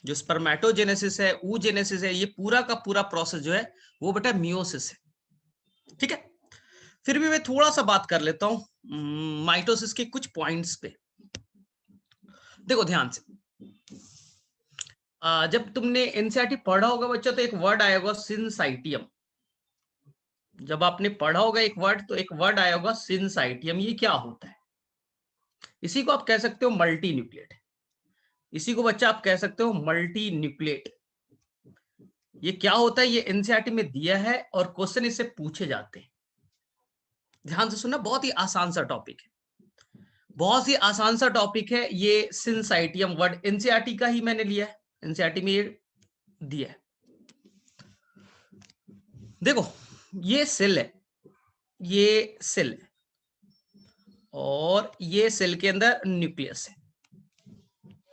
जो स्पर्मेटोजेनेसिस है, oogenesis है, ये पूरा का पूरा प्रोसेस जो है वो बेटा मियोसिस है। ठीक है, फिर भी मैं थोड़ा सा बात कर लेता हूं माइटोसिस के कुछ पॉइंट्स पे। देखो ध्यान से, जब तुमने एनसीईआरटी पढ़ा होगा बच्चा तो एक वर्ड आया होगा सिंसाइटियम। जब आपने पढ़ा होगा एक वर्ड, तो एक वर्ड आया होगा सिंसाइटियम। ये क्या होता है? इसी को आप कह सकते हो मल्टी न्यूक्लिएट। इसी को बच्चा आप कह सकते हो मल्टी न्यूक्लिएट। ये क्या होता है, ये एनसीईआरटी में दिया है और क्वेश्चन इससे पूछे जाते हैं। ध्यान से सुनना, बहुत ही आसान सा टॉपिक है, बहुत ही आसान सा टॉपिक है ये। सिंसाइटियम वर्ड एनसीईआरटी का ही मैंने लिया है, एनसीईआरटी में ये दिया है। देखो ये सेल है, ये सेल है और ये सेल के अंदर न्यूक्लियस है,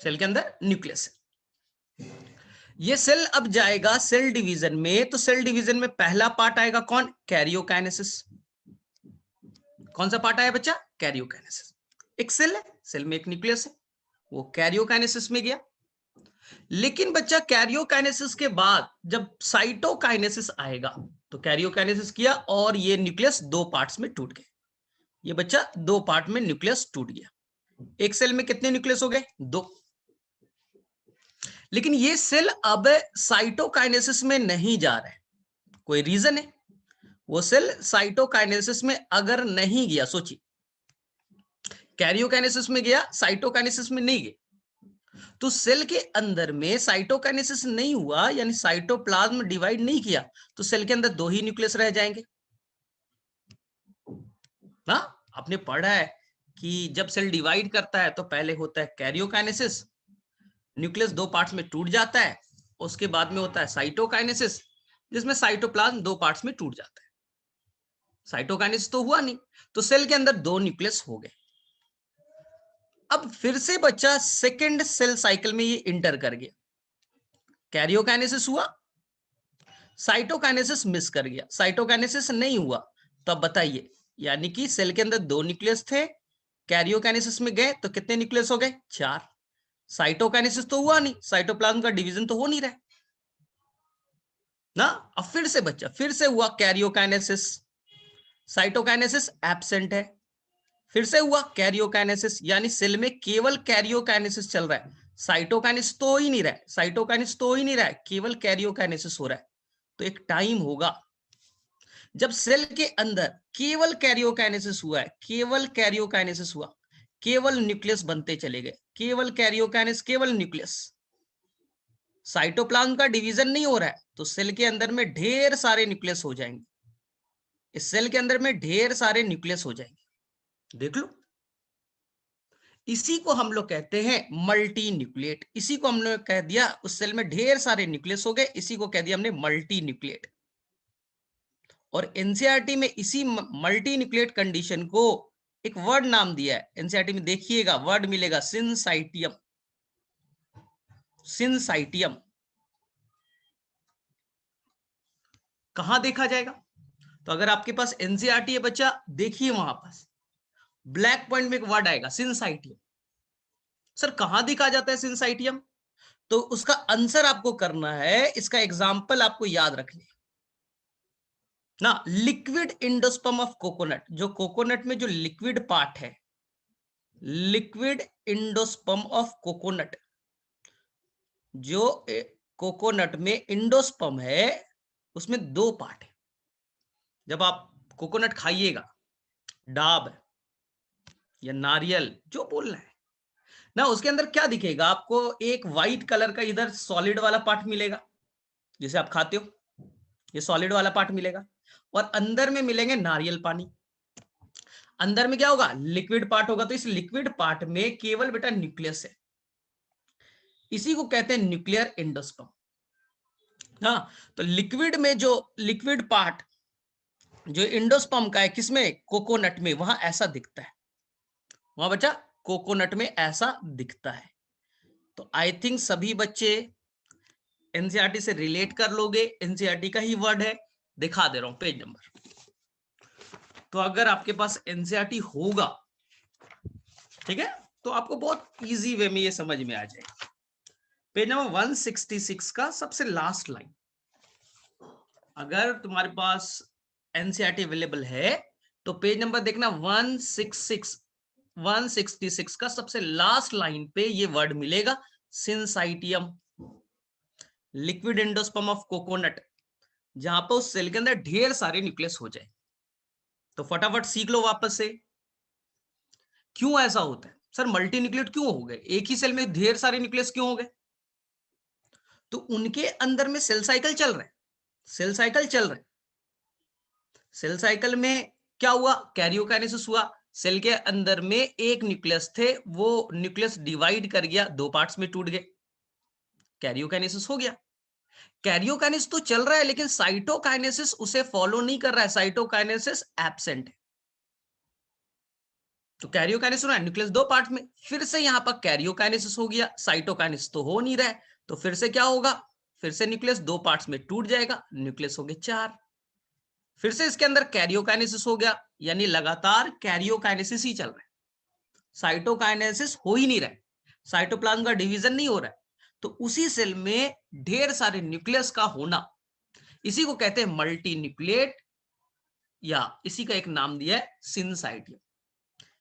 सेल के अंदर न्यूक्लियस है। ये सेल अब जाएगा सेल डिवीजन में, तो सेल डिवीजन में पहला पार्ट आएगा कौन? कैरियोकाइनेसिस। कौन सा पार्ट आया बच्चा? कैरियोकाइनेसिस। एक सेल है, सेल में एक न्यूक्लियस है, वो कैरियोकाइनेसिस में गया। लेकिन बच्चा कैरियोकाइनेसिस के बाद जब साइटोकाइनेसिस आएगा, तो कैरियोकाइनेसिस किया और ये न्यूक्लियस दो पार्ट्स में टूट गए। ये बच्चा दो पार्ट में न्यूक्लियस टूट गया। एक सेल में कितने न्यूक्लियस हो गए? दो। लेकिन ये सेल अब साइटोकाइनेसिस में नहीं जा रहा है, कोई रीजन है? वो सेल साइटोकाइनेसिस में अगर नहीं गया, सोचिए, कैरियोकाइनेसिस में गया, साइटोकाइनेसिस में नहीं गया, तो सेल के अंदर में साइटोकाइनेसिस नहीं हुआ, यानी साइटोप्लाज्म डिवाइड नहीं किया, तो सेल के अंदर दो ही न्यूक्लियस रह जाएंगे ना। आपने पढ़ा है कि जब सेल डिवाइड करता है तो पहले होता है कैरियोकाइनेसिस, न्यूक्लियस दो पार्ट्स में टूट जाता है, उसके बाद में होता है साइटोकाइनेसिस, जिसमें साइटोप्लाज्म दो पार्ट्स में टूट जाता है। साइटोकाइनेसिस तो हुआ नहीं, तो सेल के अंदर दो न्यूक्लियस हो गए। अब फिर से बच्चा सेकेंड सेल साइकिल में ये इंटर कर गया, कैरियोकाइनेसिस हुआ, साइटोकाइनेसिस मिस कर गया, साइटोकाइनेसिस नहीं हुआ। तो अब बताइए, यानी कि सेल के अंदर दो न्यूक्लियस थे, कैरियोकाइनेसिस में गए तो कितने न्यूक्लियस हो गए? चार। साइटोकाइनेसिस तो हुआ नहीं, साइटोप्लाज्म का डिवीजन तो हो नहीं रहा ना। अब फिर से बच्चा, फिर से हुआ कैरियोकाइनेसिस, साइटोकाइनेसिस एब्सेंट है, फिर से हुआ कैरियोकाइनेसिस, यानी सेल में केवल कैरियोकाइनेसिस चल रहा है, साइटोकाइनेसिस तो हो ही नहीं रहा है, साइटोकाइनेसिस तो हो ही नहीं रहा है, केवल कैरियोकाइनेसिस हो रहा है। तो एक टाइम होगा जब सेल के अंदर केवल कैरियोकाइनेसिस हुआ है, केवल कैरियोकाइनेसिस हुआ, केवल न्यूक्लियस बनते चले गए, केवल कैरियोकाइनेसिस, केवल न्यूक्लियस, साइटोप्लाज्म का डिवीजन नहीं हो रहा है, तो सेल के अंदर में ढेर सारे न्यूक्लियस हो जाएंगे, इस सेल के अंदर में ढेर सारे न्यूक्लियस हो जाएंगे। देख लो, इसी को हम लोग कहते हैं मल्टी न्यूक्लिएट। इसी को हमने कह दिया, उस सेल में ढेर सारे न्यूक्लियस हो गए, इसी को कह दिया हमने मल्टी न्यूक्लिएट। और एनसीईआरटी में इसी मल्टी न्यूक्लिएट कंडीशन को एक वर्ड नाम दिया है। एनसीईआरटी में देखिएगा वर्ड मिलेगा सिंसाइटियम, सिंसाइटियम। कहां देखा जाएगा? तो अगर आपके पास एनसीईआरटी है बच्चा, देखिए वहां पास ब्लैक पॉइंट में एक वर्ड आएगा सिंसाइटियम। सर कहां दिखा जाता है सिंसाइटियम? तो उसका आंसर आपको करना है, इसका एग्जाम्पल आपको याद रखना ना। लिक्विड इंडोस्पर्म ऑफ कोकोनट, जो कोकोनट में जो लिक्विड पार्ट है, लिक्विड इंडोस्पर्म ऑफ कोकोनट, जो कोकोनट में इंडोस्पर्म है, उसमें दो पार्ट है। जब आप कोकोनट खाइएगा, डाब या नारियल जो बोलना है ना, उसके अंदर क्या दिखेगा आपको? एक व्हाइट कलर का इधर सॉलिड वाला पार्ट मिलेगा, जिसे आप खाते हो, ये सॉलिड वाला पार्ट मिलेगा, और अंदर में मिलेंगे नारियल पानी। अंदर में क्या होगा? लिक्विड पार्ट होगा। तो इस लिक्विड पार्ट में केवल बेटा न्यूक्लियस है, इसी को कहते हैं न्यूक्लियर एंडोस्पर्म। हाँ, तो लिक्विड में जो लिक्विड पार्ट जो एंडोस्पर्म का है, किसमें? कोकोनट में, वहां ऐसा दिखता है, वहां बच्चा कोकोनट में ऐसा दिखता है। तो आई थिंक सभी बच्चे एनसीईआरटी से रिलेट कर लोगे, एनसीईआरटी का ही वर्ड है, दिखा दे रहा हूं पेज नंबर। तो अगर आपके पास एनसीईआरटी होगा, ठीक है, तो आपको बहुत इजी वे में ये समझ में आ जाएगा। पेज नंबर 166 का सबसे लास्ट लाइन, अगर तुम्हारे पास एनसीईआरटी अवेलेबल है तो पेज नंबर देखना 166 का सबसे लास्ट लाइन पे ये वर्ड मिलेगा, सिंसाइटियम, लिक्विड एंडोस्पर्म ऑफ कोकोनट, जहां पर उस सेल के अंदर ढेर सारे न्यूक्लियस हो जाए। तो फटाफट सीख लो वापस से, क्यों ऐसा होता है सर, मल्टी न्यूक्लिएट क्यों हो गए, एक ही सेल में ढेर सारे न्यूक्लियस क्यों हो गए? तो उनके अंदर में सेल साइकिल चल रहा है, सेल साइकिल चल रहा है। सेल साइकिल में क्या हुआ, कैरियोकाइनेसिस हुआ, सेल के अंदर में एक न्यूक्लियस थे, वो न्यूक्लियस डिवाइड कर गया, दो पार्ट्स में टूट गए, कैरियोकाइनेसिस हो गया। कैरियोकाइनेसिस तो चल रहा है लेकिन साइटोकाइनेसिस उसे फॉलो नहीं कर रहा है, साइटोकाइनेसिस एब्सेंट है। तो कैरियोकाइनेसिस हो रहा है, न्यूक्लियस दो पार्ट में, फिर से यहां पर कैरियोकाइनेसिस हो गया, साइटोकाइनेसिस तो हो नहीं रहा है, तो फिर से क्या होगा, फिर से न्यूक्लियस दो पार्ट्स में टूट जाएगा, न्यूक्लियस हो गए चार, फिर से इसके अंदर कैरियोकाइनेसिस हो गया, यानी लगातार कैरियोकाइनेसिस ही चल रहा है, साइटोकाइनेसिस हो ही नहीं रहा है, साइटोप्लाज्म का डिवीजन नहीं हो रहा है। तो उसी सेल में ढेर सारे न्यूक्लियस का होना, इसी को कहते हैं मल्टी न्यूक्लिएट, या इसी का एक नाम दिया है सिंसाइटियम।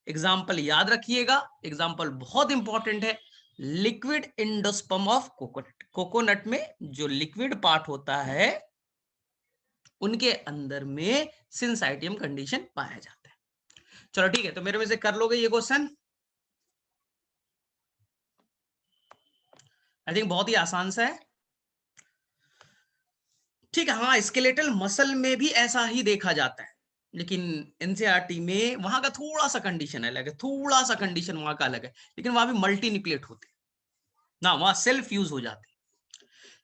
एग्जाम्पल याद रखिएगा, एग्जाम्पल बहुत इंपॉर्टेंट है, liquid endosperm of coconut, coconut में जो लिक्विड पार्ट होता है उनके अंदर में सिंसाइटियम कंडीशन पाया जाता है। चलो ठीक है, तो मेरे में से कर लोगे ये क्वेश्चन, आई थिंक बहुत ही आसान सा है। ठीक है, हाँ स्केलेटल मसल में भी ऐसा ही देखा जाता है, लेकिन एनसीईआरटी में वहां का थोड़ा सा कंडीशन अलग है, थोड़ा सा कंडीशन वहां का अलग है, लेकिन वहां भी मल्टी न्यूक्लिएट होते हैं ना, वहां सेल्फ यूज हो जाते हैं।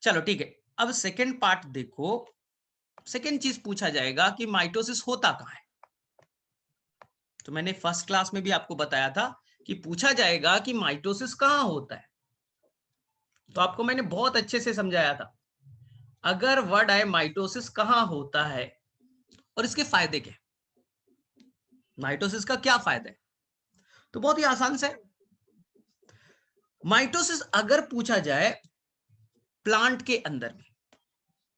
चलो ठीक है, अब सेकेंड पार्ट देखो, सेकेंड चीज पूछा जाएगा कि माइटोसिस होता कहाँ है। तो मैंने फर्स्ट क्लास में भी आपको बताया था कि पूछा जाएगा कि माइटोसिस कहाँ होता है, तो आपको मैंने बहुत अच्छे से समझाया था। अगर वर्ड आए माइटोसिस कहाँ होता है और इसके फायदे क्या, माइटोसिस का क्या फायदा है, तो बहुत ही आसान से, माइटोसिस अगर पूछा जाए प्लांट के अंदर में,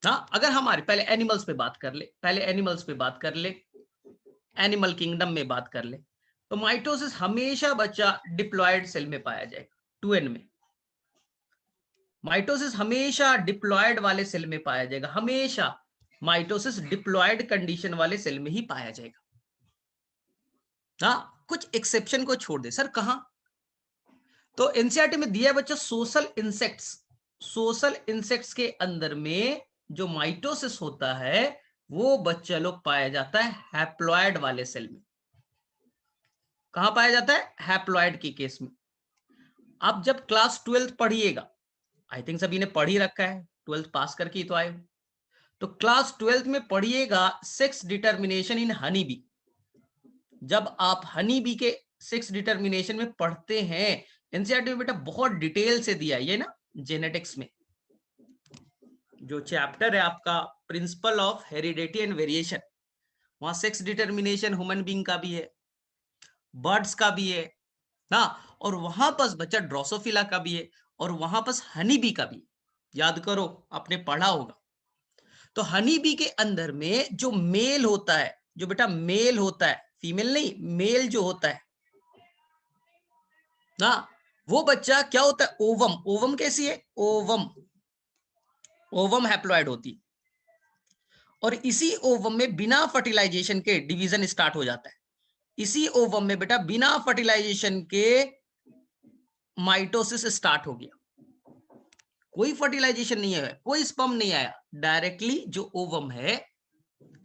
हाँ अगर हमारे पहले एनिमल्स पे बात कर ले, पहले एनिमल्स पे बात कर ले, एनिमल किंगडम में बात कर ले, तो माइटोसिस हमेशा बच्चा डिप्लॉयड सेल में पाया जाएगा, 2n में। माइटोसिस हमेशा डिप्लॉयड वाले सेल में पाया जाएगा, हमेशा माइटोसिस डिप्लॉयड कंडीशन वाले सेल में ही पाया जाएगा। हाँ कुछ एक्सेप्शन को छोड़ दे सर, कहां, तो एनसीईआरटी में दिया है बच्चा सोशल इंसेक्ट्स, सोशल इंसेक्ट्स के अंदर में जो माइटोसिस होता है वो बच्चा लोग पाया जाता है हैप्लॉयड वाले सेल में। कहां पाया जाता है, हैप्लॉयड के केस में। आप जब क्लास 12th पढ़िएगा, आई थिंक सभी ने पढ़ ही रखा है, 12th पास करके ही तो आए, तो क्लास 12th में पढ़िएगा sex determination in honey bee. जब आप हनी बी के सेक्स डिटर्मिनेशन में पढ़ते हैं, एनसीईआरटी में बेटा बहुत डिटेल से दिया है ये ना, जेनेटिक्स में जो चैप्टर है आपका principle of heredity and variation, वहां सेक्स डिटर्मिनेशन ह्यूमन बीइंग का भी है, बर्ड्स का भी है ना, और वहां पर बच्चा ड्रोसोफिला का भी है, और वहां पर हनी बी का भी, याद करो आपने पढ़ा होगा। तो हनी बी के अंदर में जो मेल होता है, जो बेटा मेल होता है, फीमेल नहीं, मेल जो होता है ना, वो बच्चा क्या होता है, ओवम, ओवम कैसी है, ओवम, ओवम हैप्लॉइड होती, और इसी ओवम में बिना फर्टिलाइजेशन के डिवीजन स्टार्ट हो जाता है, इसी ओवम में बेटा बिना फर्टिलाइजेशन के माइटोसिस स्टार्ट हो गया, कोई फर्टिलाइजेशन नहीं है, कोई स्पर्म नहीं आया, डायरेक्टली जो ओवम है,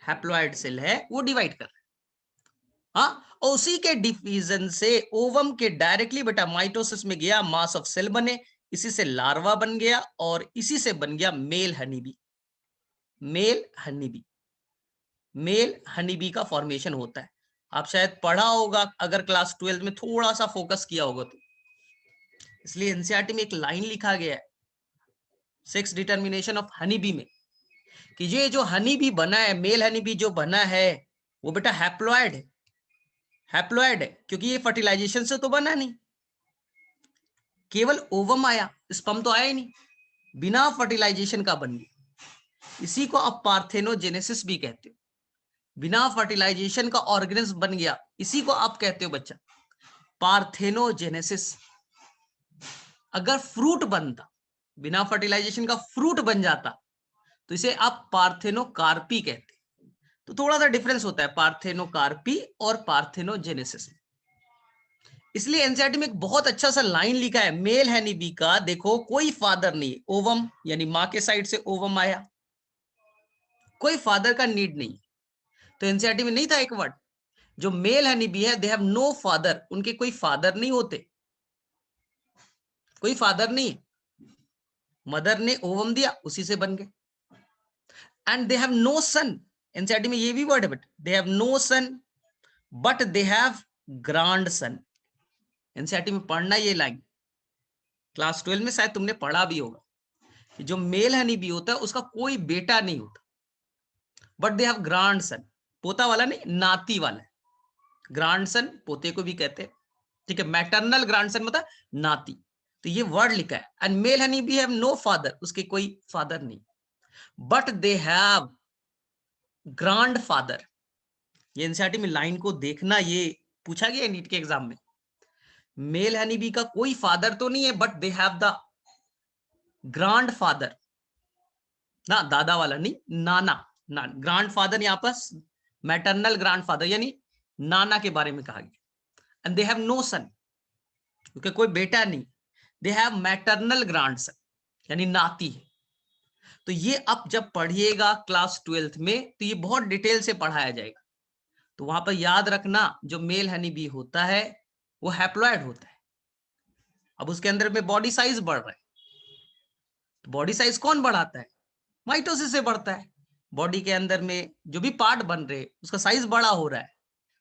हैप्लॉइड सेल है, वो डिवाइड कर रहा है। हाँ, और उसी के डिवीजन से ओवम के डायरेक्टली बेटा माइटोसिस में गया, मास ऑफ सेल बने, इसी से लार्वा बन गया, और इसी से बन गया male honeybee, male honeybee, male honeybee का फॉर्मेशन होता है। आप शायद पढ़ा होगा अगर क्लास 12 में थोड़ा सा फोकस किया होगा तो, इसलिए एनसीईआरटी में एक लाइन लिखा गया है सेक्स डिटर्मिनेशन ऑफ हनीबी में, कि ये जो हनीबी बना है, मेल हनीबी जो बना है, वो बेटा हैप्लॉइड है, हैप्लॉइड है, क्योंकि ये फर्टिलाइजेशन से तो बना नहीं। केवल ओवम आया, स्पर्म तो आया ही नहीं, बिना फर्टिलाइजेशन का बन गया। इसी को आप पार्थेनोजेनेसिस भी कहते हो, बिना फर्टिलाइजेशन का ऑर्गेनिज्म बन गया, इसी को आप कहते हो बच्चा पार्थेनोजेनेसिस। अगर फ्रूट बनता, बिना फर्टिलाइजेशन का फ्रूट बन जाता, तो इसे आप पार्थेनोकार्पी कहते हैं। तो थोड़ा सा डिफरेंस होता है पार्थेनोकार्पी और पार्थेनोजेनेसिस। इसलिए एनसीईआरटी में एक बहुत अच्छा सा लाइन लिखा है, मेल हनी बी का देखो कोई फादर नहीं, ओवम यानी मां के साइड से ओवम आया, कोई फादर का नीड नहीं। तो एनसीईआरटी में नहीं था एक वर्ड, जो मेल हनी बी है दे हैव नो फादर, उनके कोई फादर नहीं होते, कोई फादर नहीं, मदर ने ओवम दिया उसी से बन गए। And they have no son, NCERT में ये भी वर्ड है, but they have no son but they have grandson. NCERT में पढ़ना ये लाइन, क्लास 12 में शायद तुमने पढ़ा भी होगा कि जो मेल हनी बी होता है उसका कोई बेटा नहीं होता, बट दे हैव ग्रांड सन, पोता वाला नहीं, नाती वाला, ग्रांड सन पोते को भी कहते हैं, ठीक है, मैटरनल ग्रांड सन मतलब नाती। तो ये वर्ड लिखा है, and male honey bee have no father, उसके कोई फादर नहीं, but they have grandfather. ये एनसीईआरटी में लाइन को देखना, ये पूछा गया नीट के एग्जाम में, मेल हनी बी का कोई फादर तो नहीं है, but they have the grand father, ना दादा वाला नहीं, नाना, ना ग्रांड फादर, यहां पर मैटरनल ग्रांड फादर यानी नाना के बारे में कहा गया। एंड दे हैव नो सन, क्योंकि कोई बेटा नहीं, दे हैव मैटरनल ग्रांड सन यानी नाती है। तो ये अब जब पढ़िएगा क्लास 12th में तो ये बहुत डिटेल से पढ़ाया जाएगा। तो वहां पर याद रखना, जो मेल हनी बी होता है वो हैप्लॉइड होता है। अब उसके अंदर में बॉडी साइज बढ़ रहा है, तो बॉडी साइज कौन बढ़ाता है? माइटोसिस से बढ़ता है। बॉडी के अंदर में जो भी पार्ट बन रहे उसका साइज बड़ा हो रहा है,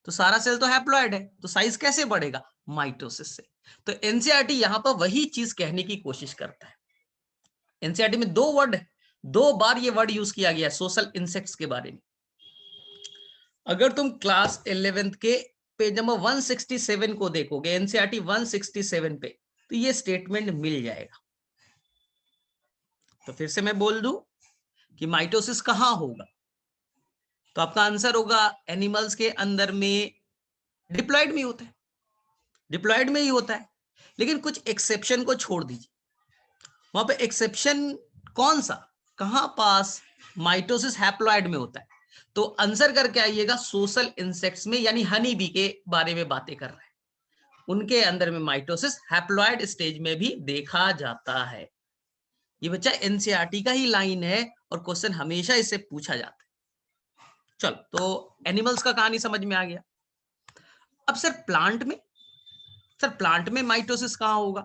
तो सारा सेल तो हैप्लॉइड है, तो साइज कैसे बढ़ेगा? माइटोसिस से। तो एनसीईआरटी यहां पर वही चीज कहने की कोशिश करता है। एनसीईआरटी में दो वर्ड, दो बार ये वर्ड यूज किया गया सोशल इंसेक्ट्स के बारे में। अगर तुम क्लास 11th के पेज नंबर 167 को देखोगे, एनसीईआरटी 167 पे, तो ये स्टेटमेंट मिल जाएगा। तो फिर से मैं बोल दूं कि माइटोसिस कहां होगा, तो आपका आंसर होगा एनिमल्स के अंदर में डिप्लॉयड में होता है, डिप्लॉयड में ही होता है। लेकिन कुछ एक्सेप्शन को छोड़ दीजिए, वहां पे एक्सेप्शन कौन सा, कहां पास माइटोसिस हैप्लॉयड में होता है, तो आंसर करके आइएगा सोशल इंसेक्ट्स में, यानी हनी बी के बारे में बातें कर रहे हैं, उनके अंदर में माइटोसिस हैप्लॉयड स्टेज में भी देखा जाता है। ये बच्चा एनसीईआरटी का ही लाइन है और क्वेश्चन हमेशा इससे पूछा जाता है। चलो, तो एनिमल्स का कहानी समझ में आ गया। अब सर प्लांट में, सर प्लांट में माइटोसिस कहां होगा?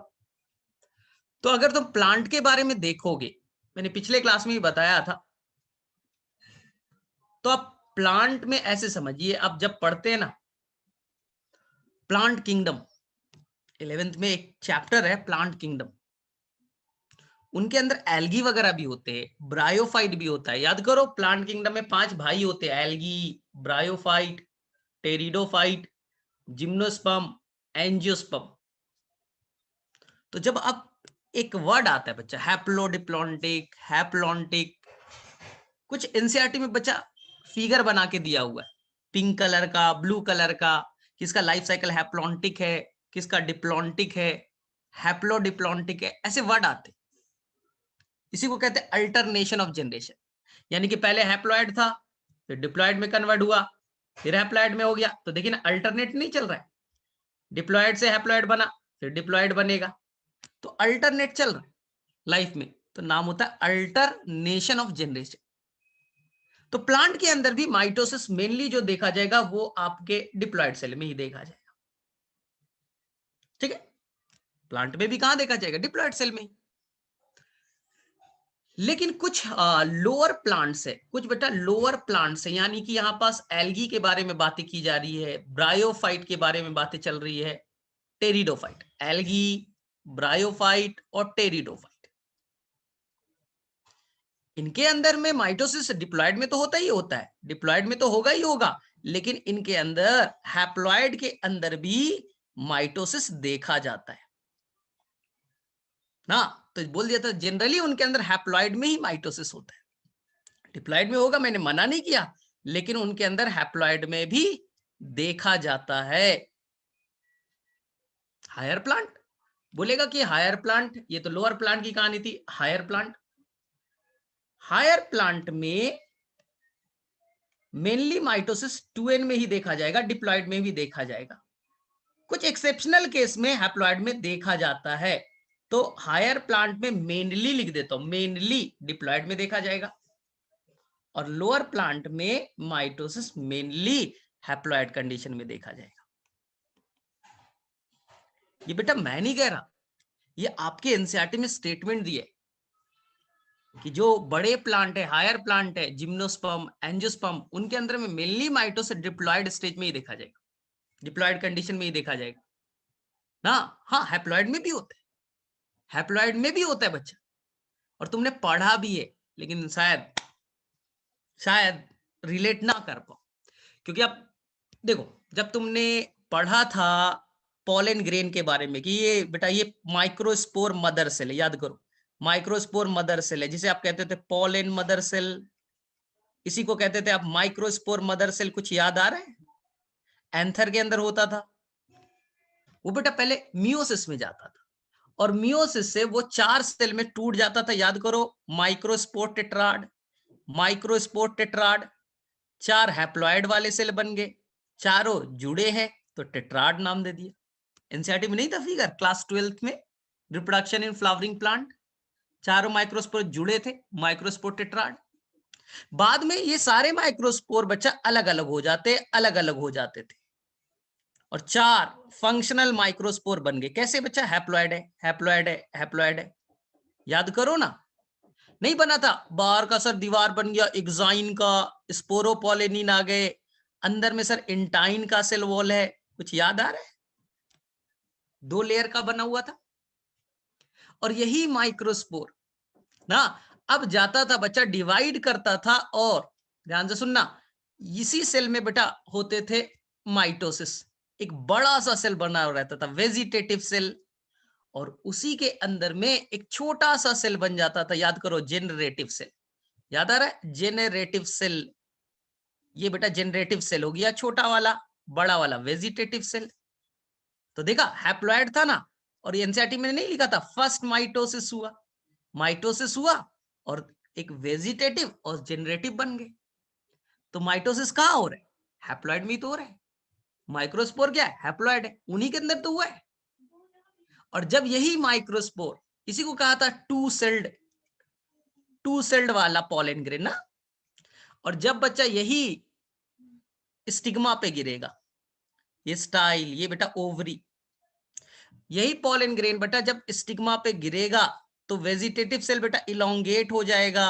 तो अगर तुम प्लांट के बारे में देखोगे, मैंने पिछले क्लास में ही बताया था, तो आप प्लांट में ऐसे समझिए, आप जब पढ़ते हैं ना प्लांट किंगडम, 11th में एक चैप्टर है प्लांट किंगडम, उनके अंदर एल्गी वगैरह भी होते हैं, ब्रायोफाइट भी होता है। याद करो, प्लांट किंगडम में 5 भाई होते हैं, algae, bryophyte, pteridophyte, gymnosperm, angiosperm. तो जब आप एक वर्ड आता है बच्चा हैप्लोडिप्लॉन्टिक, हैप्लॉन्टिक, कुछ एनसीईआरटी में बच्चा फिगर बना के दिया हुआ है, पिंक कलर का, ब्लू कलर का, किसका लाइफ साइकिल हैप्लॉन्टिक है, किसका डिप्लॉन्टिक है, हैप्लोडिप्लॉन्टिक है, ऐसे वर्ड आते। इसी को कहते हैं अल्टरनेशन ऑफ जनरेशन, यानी कि पहले हैप्लॉइड था, फिर डिप्लॉयड में कन्वर्ट हुआ, फिर हैप्लॉइड में हो गया। तो देखिए ना, अल्टरनेट नहीं चल रहा है, डिप्लॉयड से हैप्लॉइड बना, फिर डिप्लॉयड बनेगा, तो अल्टरनेट चल रहा है लाइफ में, तो नाम होता है अल्टरनेशन ऑफ जनरेशन। तो प्लांट के अंदर भी माइटोसिस मेनली जो देखा जाएगा वो आपके डिप्लॉयड सेल में ही देखा जाएगा, ठीक है। प्लांट में भी कहां देखा जाएगा? डिप्लॉयड सेल में ही। लेकिन कुछ लोअर प्लांट्स है, कुछ बेटा लोअर प्लांट्स है, यानी कि यहां पास एल्गी के बारे में बातें की जा रही है, ब्रायोफाइट के बारे में बातें चल रही है, टेरिडोफाइट, एल्गी, ब्रायोफाइट और टेरिडोफाइट, इनके अंदर में माइटोसिस डिप्लॉयड में तो होता ही होता है, डिप्लॉयड में तो होगा ही होगा, लेकिन इनके अंदर हैप्लॉयड के अंदर भी माइटोसिस देखा जाता है। ना, तो बोल दिया था जनरली उनके अंदर हैप्लॉइड में ही माइटोसिस होता है, डिप्लॉइड में होगा, मैंने मना नहीं किया, लेकिन उनके अंदर हैप्लॉइड में भी देखा जाता है। हायर प्लांट बोलेगा कि हायर प्लांट, ये तो लोअर प्लांट की कहानी थी। हायर प्लांट, हायर प्लांट में मेनली माइटोसिस 2n में ही देखा जाएगा, डिप्लॉइड में भी देखा जाएगा, कुछ एक्सेप्शनल केस में हैप्लॉइड में देखा जाता है। तो हायर प्लांट में मेनली लिख देता हूं, मेनली डिप्लॉइड में देखा जाएगा, और लोअर प्लांट में माइटोसिस मेनली हैप्लॉइड कंडीशन में देखा जाएगा। ये बेटा मैं नहीं कह रहा, ये आपके एनसीईआरटी में स्टेटमेंट दिए कि जो बड़े प्लांट है, हायर प्लांट है, जिम्नोस्पर्म, एंजियोस्पर्म, उनके अंदर में मेनली माइटोसिस डिप्लॉइड स्टेज में ही देखा जाएगा, डिप्लॉइड कंडीशन में ही देखा जाएगा ना। हाँ, हैप्लॉइड में भी होता है, हैप्लॉइड में भी होता है बच्चा, और तुमने पढ़ा भी है, लेकिन शायद रिलेट ना कर पाओ, क्योंकि अब देखो, जब तुमने पढ़ा था पॉलन ग्रेन के बारे में कि ये बेटा ये माइक्रोस्पोर मदर सेल है, याद करो, माइक्रोस्पोर मदर सेल है, जिसे आप कहते थे पॉलन मदर सेल, इसी को कहते थे आप माइक्रोस्पोर मदर सेल। कुछ याद आ रहा है? एंथर के अंदर होता था वो बेटा, पहले मियोसिस में जाता था, और मियोसिस से वो 4 सेल में टूट जाता था, याद करो, microspore tetrad, microspore tetrad, 4 haploid वाले सेल बन गए, चारों जुड़े हैं तो टेट्राड नाम दे दिया। एनसीईआरटी में नहीं था फिगर क्लास 12th में, रिप्रोडक्शन इन फ्लावरिंग प्लांट, चारों माइक्रोस्पोर जुड़े थे, माइक्रोस्पोर टेट्राड। बाद में ये सारे माइक्रोस्पोर बच्चा अलग अलग हो जाते थे, और 4 फंक्शनल माइक्रोस्पोर बन गए। कैसे बच्चा? हैप्लॉइड है, हैप्लॉइड है, हैप्लॉइड है, याद करो ना। नहीं बना था, बाहर का सर दीवार बन गया एक्साइन का, स्पोरोपोलेनिन आ गए, अंदर में सर इंटाइन का सेल वॉल है, कुछ याद आ रहा है? 2 लेयर का बना हुआ था, और यही माइक्रोस्पोर ना अब जाता था बच्चा, डिवाइड करता था, और ध्यान से सुनना, इसी सेल में बेटा होते थे माइटोसिस, एक बड़ा सा सेल बना रहता था वेजिटेटिव सेल, और उसी के अंदर में एक छोटा सा सेल बन जाता था, याद करो, जेनरेटिव सेल। याद आ रहा है? जेनरेटिव सेल, ये बेटा जेनरेटिव सेल हो गया छोटा वाला, बड़ा वाला वेजिटेटिव सेल। तो देखा, हैप्लॉइड था ना, और एनसीईआरटी में नहीं लिखा था फर्स्ट माइटोसिस हुआ और एक वेजिटेटिव और जेनरेटिव बन गए। तो माइटोसिस कहाँ हो रहा है? हैप्लॉइड में ही तो हो रहा है। माइक्रोस्पोर क्या है? हैप्लॉइड है, उन्हीं के अंदर तो हुआ है। और जब यही माइक्रोस्पोर, इसी को कहा था टू सेल्ड वाला पॉलन ग्रेन ना, और जब बच्चा यही स्टिग्मा पे गिरेगा, ये स्टाइल, ये बेटा ओवरी, यही पॉलन ग्रेन बेटा जब स्टिग्मा पे गिरेगा तो वेजिटेटिव सेल बेटा इलोंगेट हो जाएगा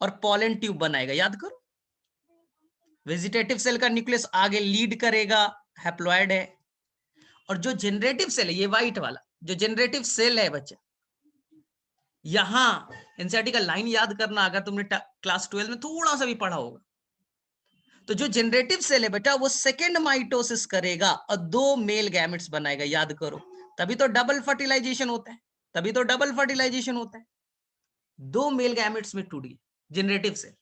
और पॉलन ट्यूब बनाएगा। याद करो, वेजिटेटिव सेल का न्यूक्लियस आगे लीड करेगा, हैप्लॉइड है। और जो जनरेटिव सेल है, ये व्हाइट वाला जो जनरेटिव सेल है बच्चा, यहां एनसीईआरटी का लाइन याद करना, अगर तुमने क्लास 12 में थोड़ा सा भी पढ़ा होगा, तो जो जनरेटिव सेल है बेटा वो सेकेंड माइटोसिस करेगा और 2 मेल गैमेट्स बनाएगा। याद करो, तभी तो डबल फर्टिलाइजेशन होता है, तभी तो डबल फर्टिलाइजेशन होता है। 2 मेल गैमेट्स में टूट गई जनरेटिव सेल।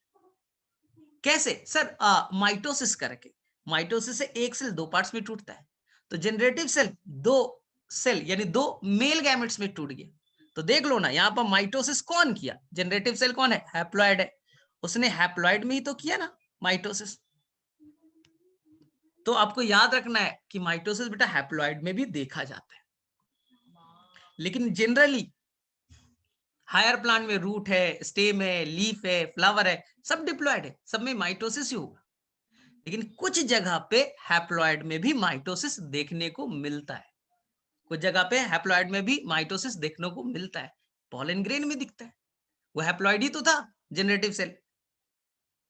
कैसे सर? माइटोसिस करके, माइटोसिस से एक सेल 2 पार्ट्स में टूटता है, तो जनरेटिव सेल 2 सेल यानी 2 मेल गैमेट्स में टूट गया। तो देख लो ना, यहाँ पर माइटोसिस कौन किया? जनरेटिव सेल कौन है? हैप्लॉइड है, उसने हैप्लॉइड में ही तो किया ना माइटोसिस। तो आपको याद रखना है कि माइटोसिस बेटा हैप्लॉइड में भी देखा जाता है, लेकिन जनरली हायर प्लांट में रूट है, स्टेम है, लीफ है, फ्लावर है, सब डिप्लॉइड है, सब में माइटोसिस ही होगा। लेकिन कुछ जगह पे हैप्लॉइड में भी माइटोसिस देखने को मिलता है, कुछ जगह पे हैप्लॉइड में भी माइटोसिस देखने को मिलता है। पॉलन ग्रेन में दिखता है, वो हैप्लॉइड ही तो था जनरेटिव सेल,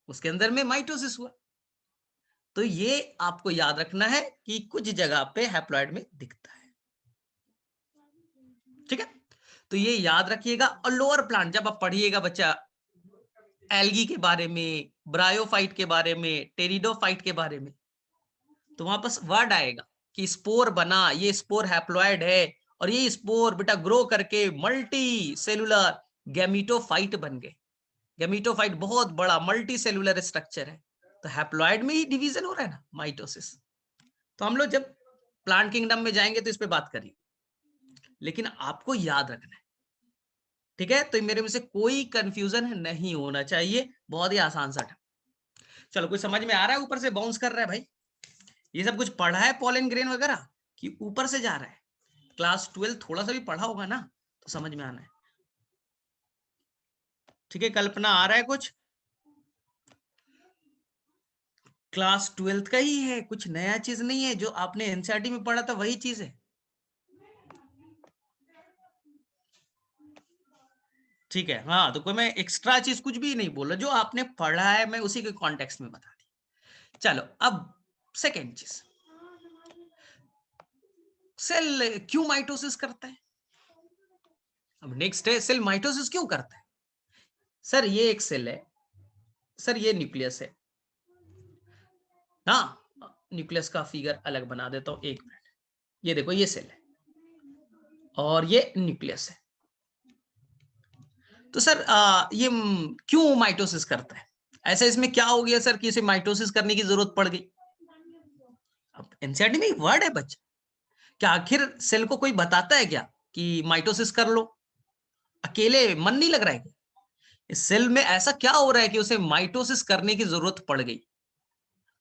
उसके अंदर में माइटोसिस हुआ। तो ये आपको याद रखना है कि कुछ जगह पे हैप्लॉइड में दिखता है, ठीक है? तो ये याद रखिएगा। और लोअर प्लांट जब आप पढ़िएगा बच्चा एल्गी के बारे में, ब्रायोफाइट के बारे में, टेरिडोफाइट के बारे में, तो वहां पर वर्ड आएगा कि स्पोर बना, ये स्पोर हैप्लॉइड है और ये स्पोर बेटा ग्रो करके मल्टी सेलुलर गैमीटोफाइट बन गए। गैमीटोफाइट बहुत बड़ा मल्टी सेलुलर स्ट्रक्चर है। तो हैप्लॉइड में ही डिवीजन हो रहा है ना, माइटोसिस। तो हम लोग जब प्लांट किंगडम में जाएंगे तो इस पे बात करेंगे, लेकिन आपको याद रखना है, ठीक है? तो मेरे में से कोई कंफ्यूजन नहीं होना चाहिए, बहुत ही आसान सा था। चलो, कुछ समझ में आ रहा है? ऊपर से बाउंस कर रहा है भाई, ये सब कुछ पढ़ा है पॉलन ग्रेन वगैरह कि ऊपर से जा रहा है? क्लास 12 थोड़ा सा भी पढ़ा होगा ना, तो समझ में आना है। ठीक है, कल्पना आ रहा है कुछ? क्लास 12 का ही है, कुछ नया चीज नहीं है, जो आपने एनसीईआरटी में पढ़ा था वही चीज है। ठीक है, हाँ, तो कोई मैं एक्स्ट्रा चीज कुछ भी नहीं बोला, जो आपने पढ़ा है मैं उसी के कॉन्टेक्स्ट में बता दी। चलो, अब सेकेंड चीज, सेल क्यों माइटोसिस करता है? अब नेक्स्ट है, सेल माइटोसिस क्यों करता है? सर ये एक सेल है, सर ये न्यूक्लियस है। हाँ, न्यूक्लियस का फिगर अलग बना देता हूं, एक मिनट। ये देखो, ये सेल है और ये न्यूक्लियस है। तो सर ये क्यों माइटोसिस करता है? ऐसा इसमें क्या हो गया सर कि इसे माइटोसिस करने की जरूरत पड़ गई? अब एनसीईआरटी में एक वर्ड है बच्चा, क्या आखिर सेल को कोई बताता है क्या कि माइटोसिस कर लो? अकेले मन नहीं लग रहा है क्या? इस सेल में ऐसा क्या हो रहा है कि उसे माइटोसिस करने की जरूरत पड़ गई?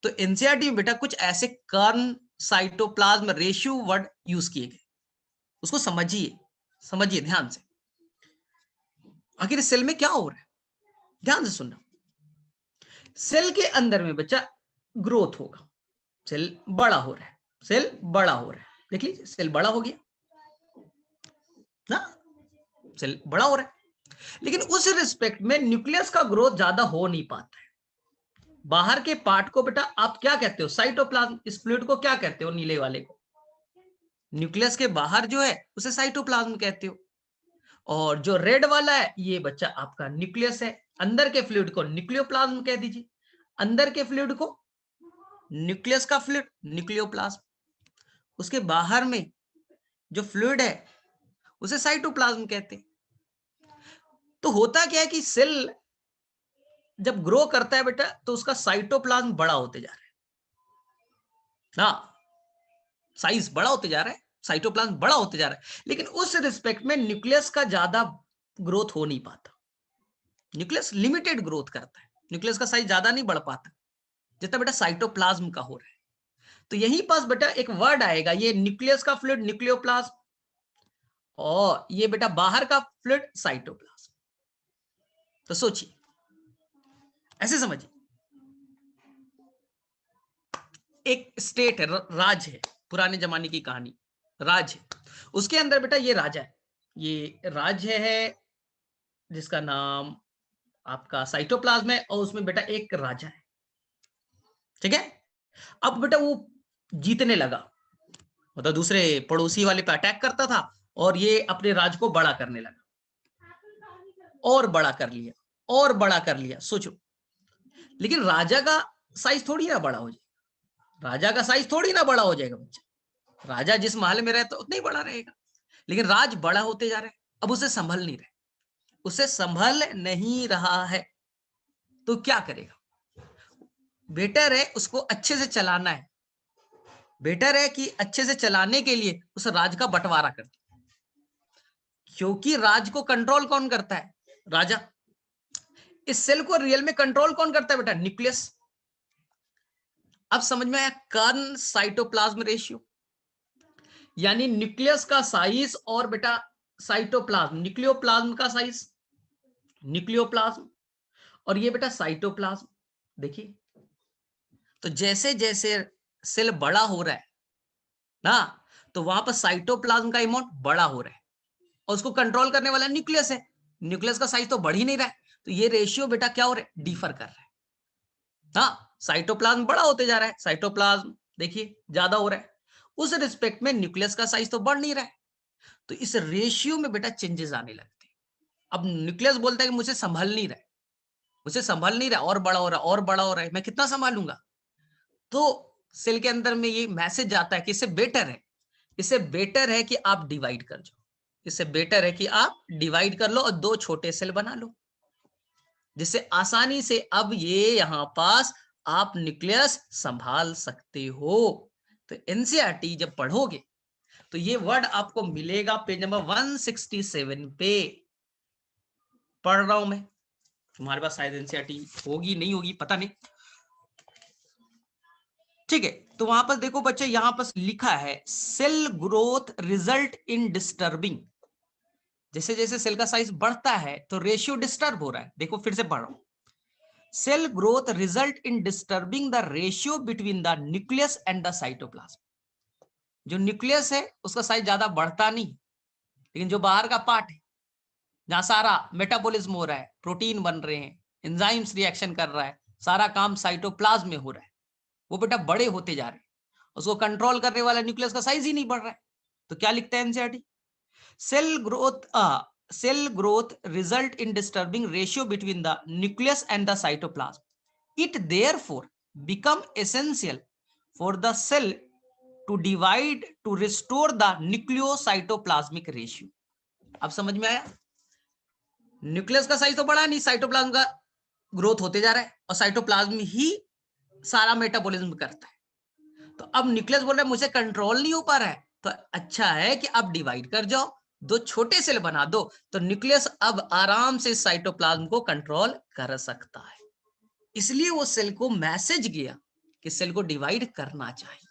तो एनसीईआरटी में बेटा कुछ ऐसे कर्ण साइटोप्लाज्म रेशियो वर्ड यूज किए गए, उसको समझिए, समझिए ध्यान से। आखिर इस सेल में क्या हो रहा है, ध्यान से सुनना। सेल के अंदर में बच्चा ग्रोथ होगा, सेल बड़ा हो रहा है, सेल बड़ा हो रहा है, देख लीजिए सेल बड़ा हो गया ना, सेल बड़ा हो रहा है। लेकिन उस रिस्पेक्ट में न्यूक्लियस का ग्रोथ ज्यादा हो नहीं पाता है। बाहर के पार्ट को बेटा आप क्या कहते हो? साइटोप्लाज्म। इस फ्लूइड को क्या कहते हो? नीले वाले को। न्यूक्लियस के बाहर जो है उसे साइटोप्लाज्म कहते हो, और जो रेड वाला है ये बच्चा आपका न्यूक्लियस है। अंदर के फ्लूइड को न्यूक्लियोप्लाज्म कह दीजिए, अंदर के फ्लूइड को, न्यूक्लियस का फ्लूइड न्यूक्लियोप्लाज्म, उसके बाहर में जो फ्लूइड है उसे साइटोप्लाज्म कहते हैं। तो होता क्या है कि सेल जब ग्रो करता है बेटा तो उसका साइटोप्लाज्म बड़ा होते जा रहा है ना, साइज बड़ा होते जा रहा है, साइटोप्लाज्म बड़ा होते जा रहा है। लेकिन उस रिस्पेक्ट में न्यूक्लियस का ज्यादा ग्रोथ हो नहीं पाता, न्यूक्लियस लिमिटेड ग्रोथ करता है, न्यूक्लियस का साइज ज्यादा नहीं बढ़ पाता जितना बेटा साइटोप्लाज्म का हो रहा है। तो यहीं पास बेटा एक वर्ड आएगा, ये न्यूक्लियस का फ्लूइड न्यूक्लियोप्लाज्म, और ये बेटा बाहर का फ्लूइड साइटोप्लाज्म। तो सोचिए, ऐसे समझिए, एक स्टेट है, राज है, पुराने जमाने की कहानी, राज है, उसके अंदर बेटा ये राजा है, ये राज्य है जिसका नाम आपका साइटोप्लाज्म है, और उसमें बेटा एक राजा है, ठीक है? अब बेटा वो जीतने लगा, मतलब दूसरे पड़ोसी वाले पे अटैक करता था, और ये अपने राज को बड़ा करने लगा, और बड़ा कर लिया, और बड़ा कर लिया, सोचो। लेकिन राजा का साइज थोड़ी ना बड़ा हो जाएगा, राजा का साइज थोड़ी ना बड़ा हो जाएगा बच्चा, राजा जिस महल में रहता उतना ही बड़ा रहेगा। लेकिन राज बड़ा होते जा रहा है, अब उसे संभल नहीं रहे, उसे संभल नहीं रहा है, तो क्या करेगा? बेटर है उसको अच्छे से चलाना है, बेटर है कि अच्छे से चलाने के लिए उस राज का बंटवारा कर दो, क्योंकि राज को कंट्रोल कौन करता है? राजा। इस सेल को रियल में कंट्रोल कौन करता है बेटा? न्यूक्लियस। अब समझ में आया कर्ण साइटोप्लाज्म रेशियो, यानी न्यूक्लियस का साइज और बेटा साइटोप्लाज्म, न्यूक्लियोप्लाज्म का साइज, न्यूक्लियोप्लाज्म, और ये बेटा साइटोप्लाज्म। देखिए, तो जैसे जैसे सेल बड़ा हो रहा है ना, तो वहां पर साइटोप्लाज्म का अमाउंट बड़ा हो रहा है, और उसको कंट्रोल करने वाला न्यूक्लियस है, न्यूक्लियस का साइज तो बढ़ ही नहीं रहा है, तो ये रेशियो बेटा क्या हो रहा है? डिफर कर रहा है। हाँ, साइटोप्लाज्म बड़ा होते जा रहा है, साइटोप्लाज्म देखिए ज्यादा हो रहा है, उस रिस्पेक्ट में न्यूक्लियस का साइज तो बढ़ नहीं रहा है, तो इस रेशियो में बेटा चेंजेस आने लगते हैं। अब न्यूक्लियस बोलता है कि मुझे संभल नहीं रहा है, मुझे संभल नहीं रहा, और बड़ा हो रहा है, और बड़ा हो रहा है, मैं कितना संभालूंगा? तो सेल के अंदर में ये मैसेज आता है कि इससे बेटर है इससे बेटर है कि आप डिवाइड कर जाओ, इससे बेटर है कि आप डिवाइड कर लो और 2 छोटे सेल बना लो, जिससे आसानी से अब ये यहां पास आप न्यूक्लियस संभाल सकते हो। तो एनसीईआरटी जब पढ़ोगे तो ये वर्ड आपको मिलेगा पेज नंबर 167 पे। पढ़ रहा हूं मैं, तुम्हारे पास शायद एनसीईआरटी होगी नहीं होगी पता नहीं, ठीक है। तो वहां पर देखो बच्चे, यहां पर लिखा है cell growth result in disturbing, जैसे जैसे सेल का साइज बढ़ता है तो रेशियो डिस्टर्ब हो रहा है। देखो फिर से पढ़ रहा हूं, cell growth result in disturbing the ratio between the nucleus and the cytoplasm. जो न्यूक्लियस है उसका साइज ज्यादा बढ़ता नहीं, लेकिन जो बाहर का पार्ट है जहां सारा मेटाबॉलिज्म हो रहा है, प्रोटीन बन रहे हैं, एंजाइम्स रिएक्शन कर रहा है, सारा काम साइटोप्लाज्म में हो रहा है, वो बेटा बड़े होते जा रहे हैं, उसको कंट्रोल करने वाला न्यूक्लियस का साइज ही नहीं बढ़ रहा है। तो क्या लिखता है NCERT, cell growth result in disturbing ratio between the nucleus and the cytoplasm, it therefore become essential for the cell to divide to restore the nucleocytoplasmic ratio. अब समझ में आया, न्यूक्लियस का साइज तो बढ़ा नहीं, साइटोप्लाज्म का ग्रोथ होते जा रहा है और साइटोप्लाज्म ही सारा मेटाबॉलिज्म करता है। तो अब न्यूक्लियस बोल रहा है मुझे कंट्रोल नहीं हो पा रहा है, तो अच्छा है कि अब डिवाइड कर जाओ, 2 छोटे सेल बना दो, तो न्यूक्लियस अब आराम से साइटोप्लाज्म को कंट्रोल कर सकता है। इसलिए वो सेल को मैसेज गया कि सेल को डिवाइड करना चाहिए।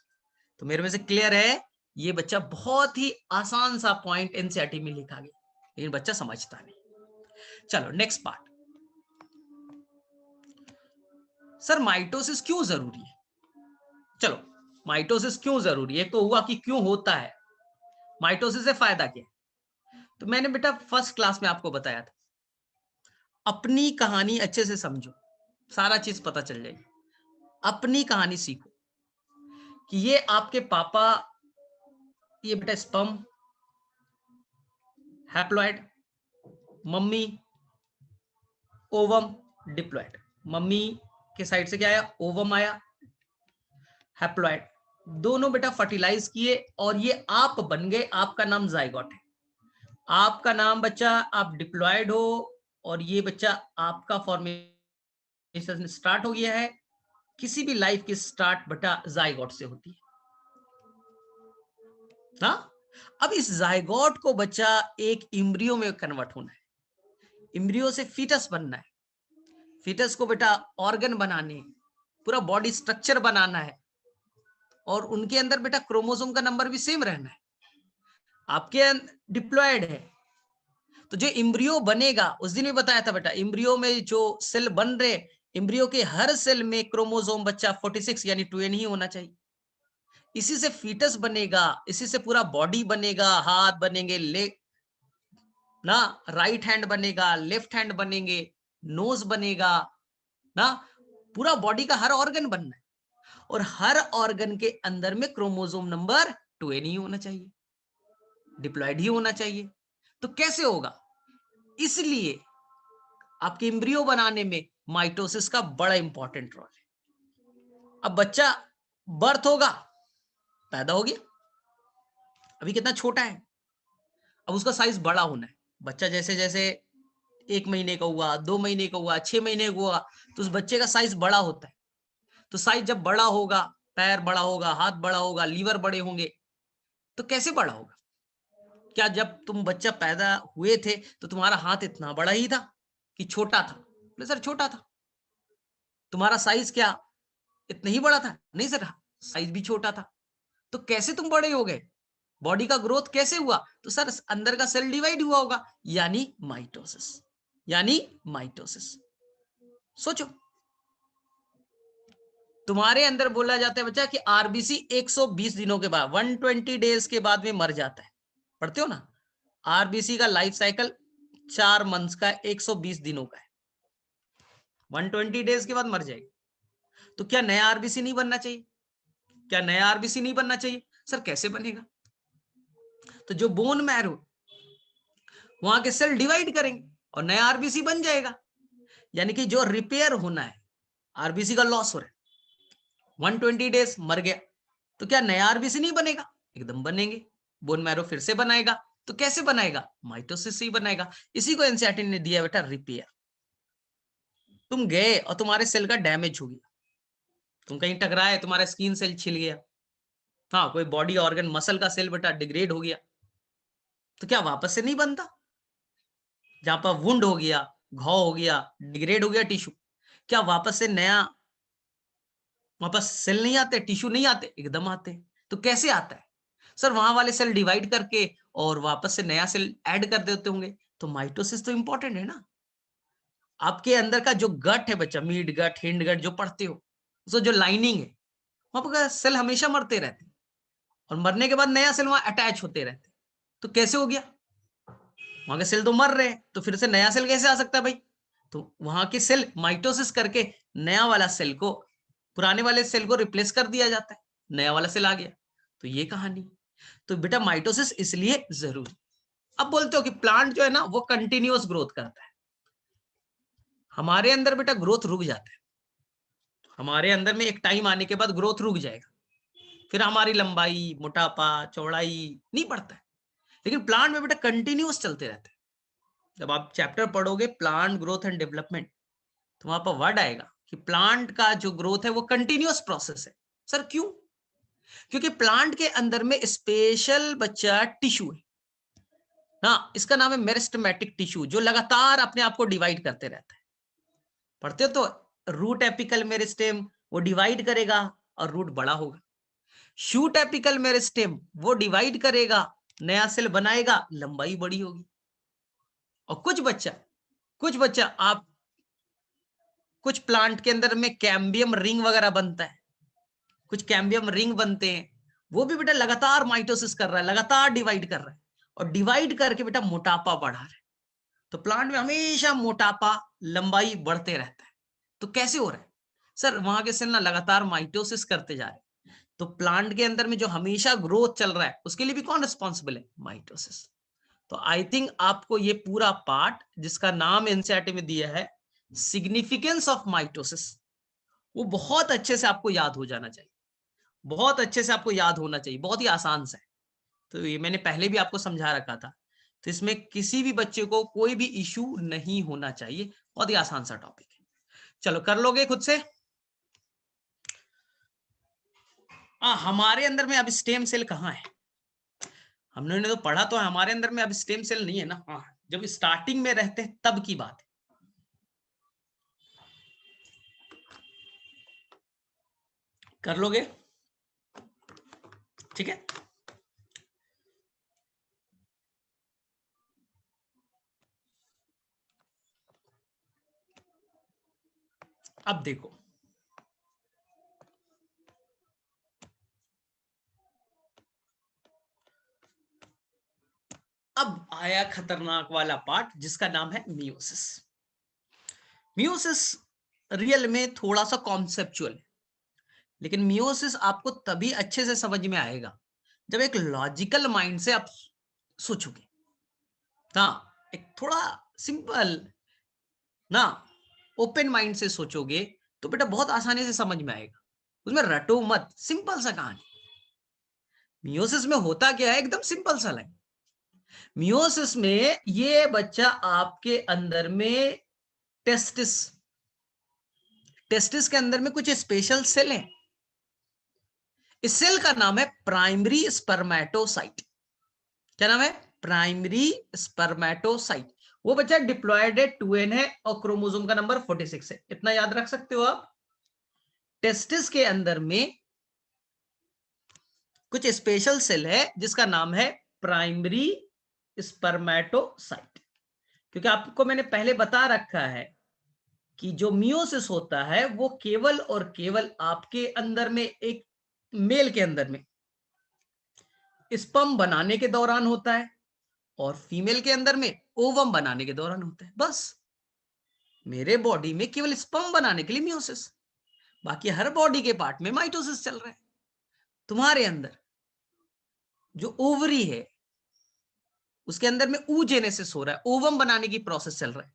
तो मेरे में से क्लियर है, ये बच्चा बहुत ही आसान सा पॉइंट एनसीईआरटी में लिखा गया, लेकिन बच्चा समझता नहीं। चलो नेक्स्ट पार्ट, सर माइटोसिस क्यों जरूरी है? चलो माइटोसिस क्यों जरूरी है, एक तो हुआ कि क्यों होता है, माइटोसिस से फायदा क्या है। तो मैंने बेटा फर्स्ट क्लास में आपको बताया था, अपनी कहानी अच्छे से समझो, सारा चीज पता चल जाएगी। अपनी कहानी सीखो कि ये आपके पापा, ये बेटा sperm, haploid, mummy ovum, diploid. Mummy के साइड से क्या आया, ओवम आया, हैप्लॉइड, दोनों बेटा फर्टिलाइज किए और ये आप बन गए, आपका नाम जाइगोट है, आपका नाम बच्चा, आप डिप्लॉयड हो और ये बच्चा आपका फॉर्मेशन स्टार्ट हो गया है। किसी भी लाइफ की स्टार्ट बेटा जाइगोट से होती है ना। अब इस जाइगोट को बच्चा एक इम्ब्रियो में कन्वर्ट होना है, इम्ब्रियो से फीटस बनना है, फीटस को बेटा ऑर्गन बनाने, पूरा बॉडी स्ट्रक्चर बनाना है, और उनके अंदर बेटा क्रोमोसोम का नंबर भी सेम रहना है। आपके डिप्लॉयड है तो जो इम्ब्रियो बनेगा, उस दिन भी बताया था बेटा, इम्ब्रियो में जो सेल बन रहे, इम्ब्रियो के हर सेल में क्रोमोसोम बच्चा 46 यानी 2n ही होना चाहिए। इसी से फीटस बनेगा, इसी से पूरा बॉडी बनेगा, हाथ बनेंगे, लेग ना, राइट हैंड बनेगा, लेफ्ट हैंड बनेंगे, नोज बनेगा ना, पूरा बॉडी का हर ऑर्गन बनना है, और हर ऑर्गन के अंदर में क्रोमोसोम नंबर 2n ही होना चाहिए, डिप्लॉयड ही होना चाहिए। तो कैसे होगा, इसलिए आपके एम्ब्रियो बनाने में माइटोसिस का बड़ा इंपॉर्टेंट रोल है। अब बच्चा बर्थ होगा, पैदा हो गया, अभी कितना छोटा है, अब उसका साइज बड़ा होना है। बच्चा जैसे जैसे 1 महीने का हुआ, 2 महीने का हुआ, 6 महीने का हुआ, तो उस बच्चे का साइज बड़ा होता है। तो साइज जब बड़ा होगा, पैर बड़ा होगा, हाथ बड़ा होगा, लीवर बड़े होंगे, तो कैसे बड़ा होगा? क्या जब तुम बच्चा पैदा हुए थे तो तुम्हारा हाथ इतना बड़ा ही था कि छोटा था? बोले सर छोटा था। तुम्हारा साइज क्या इतना ही बड़ा था? नहीं सर, साइज भी छोटा था। तो कैसे तुम बड़े हो गए? बॉडी का ग्रोथ कैसे हुआ? तो सर अंदर का सेल डिवाइड हुआ होगा, यानी माइटोसिस, यानी माइटोसिस। सोचो, तुम्हारे अंदर बोला जाता है बच्चा कि आरबीसी 120 दिनों के बाद, 120 डेज के बाद में मर जाता है। पढ़ते हो ना, आरबीसी का लाइफ साइकिल 4 मंथ्स का, 120 दिनों का है, 120 डेज के बाद मर जाएगी। तो क्या नया आरबीसी नहीं बनना चाहिए? क्या नया आरबीसी नहीं बनना चाहिए? सर कैसे बनेगा? तो जो बोन मैरो, वहां के सेल डिवाइड करेंगे और नया आरबीसी बन जाएगा। यानी कि जो रिपेयर होना है, आरबीसी का लॉस हो रहा है, 120 डेज मर गया, तो क्या नया आरबीसी नहीं बनेगा? एकदम बनेंगे। बोन मैरो फिर से बनाएगा। तो कैसे बनाएगा? माइटोसिस से ही बनाएगा। इसी को एनसीईआरटी ने दिया बेटा रिपेयर। तुम गए और तुम्हारे सेल का डैमेज हो गया, तुम कहीं टकराए, तुम्हारा स्किन सेल छिल गया, हाँ कोई बॉडी ऑर्गन मसल का सेल बेटा डिग्रेड हो गया, तो क्या वापस से नहीं बनता? जहां पर वुंड हो गया, घाव हो गया, डिग्रेड हो गया टिश्यू, क्या वापस से नया वापस सेल नहीं आते, टिश्यू नहीं आते? एकदम आते। तो कैसे आता है? सर वहां वाले सेल डिवाइड करके और वापस से नया सेल ऐड कर देते होंगे। तो माइटोसिस तो इंपॉर्टेंट है ना। आपके अंदर का जो गट है बच्चा, मिड गट, हिंड गट जो पढ़ते हो, उसको जो लाइनिंग है, वहां पर सेल हमेशा मरते रहते हैं और मरने के बाद नया सेल वहां अटैच होते रहते हैं। तो कैसे हो गया? वहां के सेल तो मर रहे हैं, तो फिर से नया सेल कैसे आ सकता है भाई? तो वहां के सेल माइटोसिस करके नया वाला सेल को, पुराने वाले सेल को रिप्लेस कर दिया जाता है, नया वाला सेल आ गया। तो ये कहानी। तो बेटा माइटोसिस इसलिए जरूरी। अब बोलते हो कि प्लांट जो है ना वो कंटिन्यूअस ग्रोथ करता है, हमारे अंदर बेटा ग्रोथ रुक जाता है। हमारे अंदर में एक टाइम आने के बाद ग्रोथ रुक जाएगा, फिर हमारी लंबाई, मोटापा, चौड़ाई नहीं बढ़ता है। लेकिन प्लांट में बेटा कंटिन्यूअस चलते रहते हैं। जब आप चैप्टर पढ़ोगे प्लांट ग्रोथ एंड डेवलपमेंट, तो वहां पर वर्ड आएगा कि प्लांट का जो ग्रोथ है वो कंटिन्यूअस प्रोसेस है। सर क्यों? क्योंकि प्लांट के अंदर में स्पेशल बच्चा टिश्यू है ना, इसका नाम है मेरिस्टेमेटिक टिश्यू, जो लगातार अपने आप को डिवाइड करते रहता है। पढ़ते हो तो रूट एपिकल मेरिस्टेम, वो डिवाइड करेगा और रूट बड़ा होगा। शूट एपिकल मेरिस्टेम वो डिवाइड करेगा, नया सेल बनाएगा, लंबाई बड़ी होगी। और कुछ बच्चा आप कुछ प्लांट के अंदर में कैम्बियम रिंग वगैरह बनता है, कुछ कैम्बियम रिंग बनते हैं, वो भी बेटा लगातार माइटोसिस कर रहा है, लगातार डिवाइड कर रहा है और डिवाइड करके बेटा मोटापा बढ़ा रहा है। तो प्लांट में हमेशा मोटापा, लंबाई बढ़ते रहता है। तो कैसे हो रहा है? सर वहां के सेल ना लगातार माइटोसिस करते जा रहे हैं। तो प्लांट के अंदर में जो हमेशा ग्रोथ चल रहा है उसके लिए भी कौन रिस्पॉन्सिबल है? माइटोसिस। तो आई थिंक आपको ये पूरा पार्ट जिसका नाम एनसीईआरटी में दिया है सिग्निफिकेंस ऑफ माइटोसिस, वो बहुत अच्छे से आपको याद हो जाना चाहिए, बहुत अच्छे से आपको याद होना चाहिए, बहुत ही आसान सा है। तो ये मैंने पहले भी आपको समझा रखा था। तो इसमें किसी भी बच्चे को कोई भी इश्यू नहीं होना चाहिए, बहुत ही आसान सा टॉपिक है। चलो कर लोगे खुद से? हमारे अंदर में अब स्टेम सेल कहाँ है? हमने तो पढ़ा तो है, हमारे अंदर में अब स्टेम सेल नहीं है ना। हाँ, जब स्टार्टिंग में रहते हैं तब की बात है। कर लोगे? ठीक है। अब देखो, अब आया खतरनाक वाला पार्ट जिसका नाम है मियोसिस। मियोसिस रियल में थोड़ा सा कॉन्सेप्चुअल है, लेकिन मियोसिस आपको तभी अच्छे से समझ में आएगा जब एक लॉजिकल माइंड से आप सोचोगे। हाँ, एक थोड़ा सिंपल ना, ओपन माइंड से सोचोगे तो बेटा बहुत आसानी से समझ में आएगा। उसमें रटो मत, सिंपल सा कहानी। मियोसिस में होता क्या है, एकदम सिंपल सा लाइन। मियोसिस में ये बच्चा आपके अंदर में टेस्टिस, टेस्टिस के अंदर में कुछ स्पेशल सेल हैं। इस सेल का नाम है प्राइमरी स्पर्मेटोसाइट। क्या नाम है? Primary spermatocyte. वो बच्चा डिप्लॉयड है 2n है और क्रोमोसोम का नंबर 46 है। इतना याद रख सकते हो आप। टेस्टिस के अंदर में कुछ स्पेशल सेल है जिसका नाम है प्राइमरी स्पर्मेटोसाइट। क्योंकि आपको मैंने पहले बता रखा है कि जो मियोसिस होता है वो केवल और केवल आपके अंदर में एक मेल के अंदर में स्पर्म बनाने के दौरान होता है और फीमेल के अंदर में ओवम बनाने के दौरान होता है। बस मेरे बॉडी में केवल स्पर्म बनाने के लिए मियोसिस, बाकी हर बॉडी के पार्ट में माइटोसिस चल रहा है। तुम्हारे अंदर जो ओवरी है उसके अंदर में oogenesis हो रहा है, ओवम बनाने की प्रोसेस चल रहा है,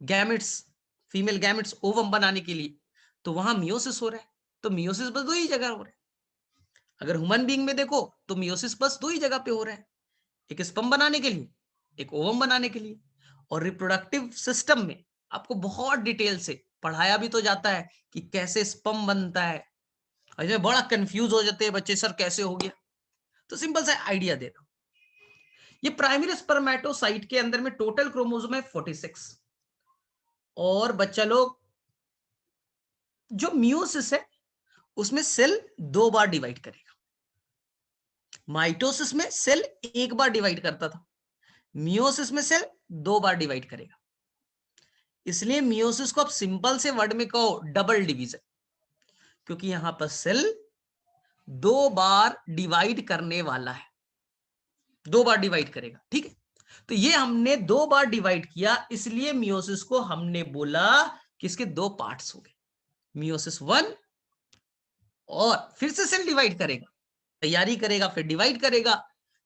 गैमेट्स, फीमेल गैमेट्स ओवम बनाने के लिए, तो वहां मियोसिस हो रहा है। तो मियोसिस बस दो ही जगह हो रहा है, अगर ह्यूमन बीइंग में देखो तो मियोसिस बस दो ही जगह पे हो रहा है, एक स्पर्म बनाने के लिए, एक ओवम बनाने के लिए। और रिप्रोडक्टिव सिस्टम में आपको बहुत डिटेल से पढ़ाया भी तो जाता है कि कैसे स्पर्म बनता है। और इसमें बड़ा कंफ्यूज हो जाते हैं बच्चे, सर कैसे हो गया? तो सिंपल सा आइडिया दे रहा हूं। ये प्राइमरी स्पर्मेटोसाइट के अंदर में टोटल क्रोमोसोम है 46। और बच्चा लोग जो मियोसिस है उसमें सेल दो बार डिवाइड करेगा। माइटोसिस में सेल एक बार डिवाइड करता था, मियोसिस में सेल दो बार डिवाइड करेगा। इसलिए मियोसिस को आप सिंपल से वर्ड में कहो डबल डिवीजन, क्योंकि यहां पर सेल दो बार डिवाइड करने वाला है, दो बार डिवाइड करेगा। ठीक है, तो ये हमने दो बार डिवाइड किया, इसलिए मियोसिस को हमने बोला कि इसके दो पार्ट्स हो गए, मियोसिस 1, और फिर से सेल डिवाइड करेगा, तैयारी करेगा, फिर डिवाइड करेगा,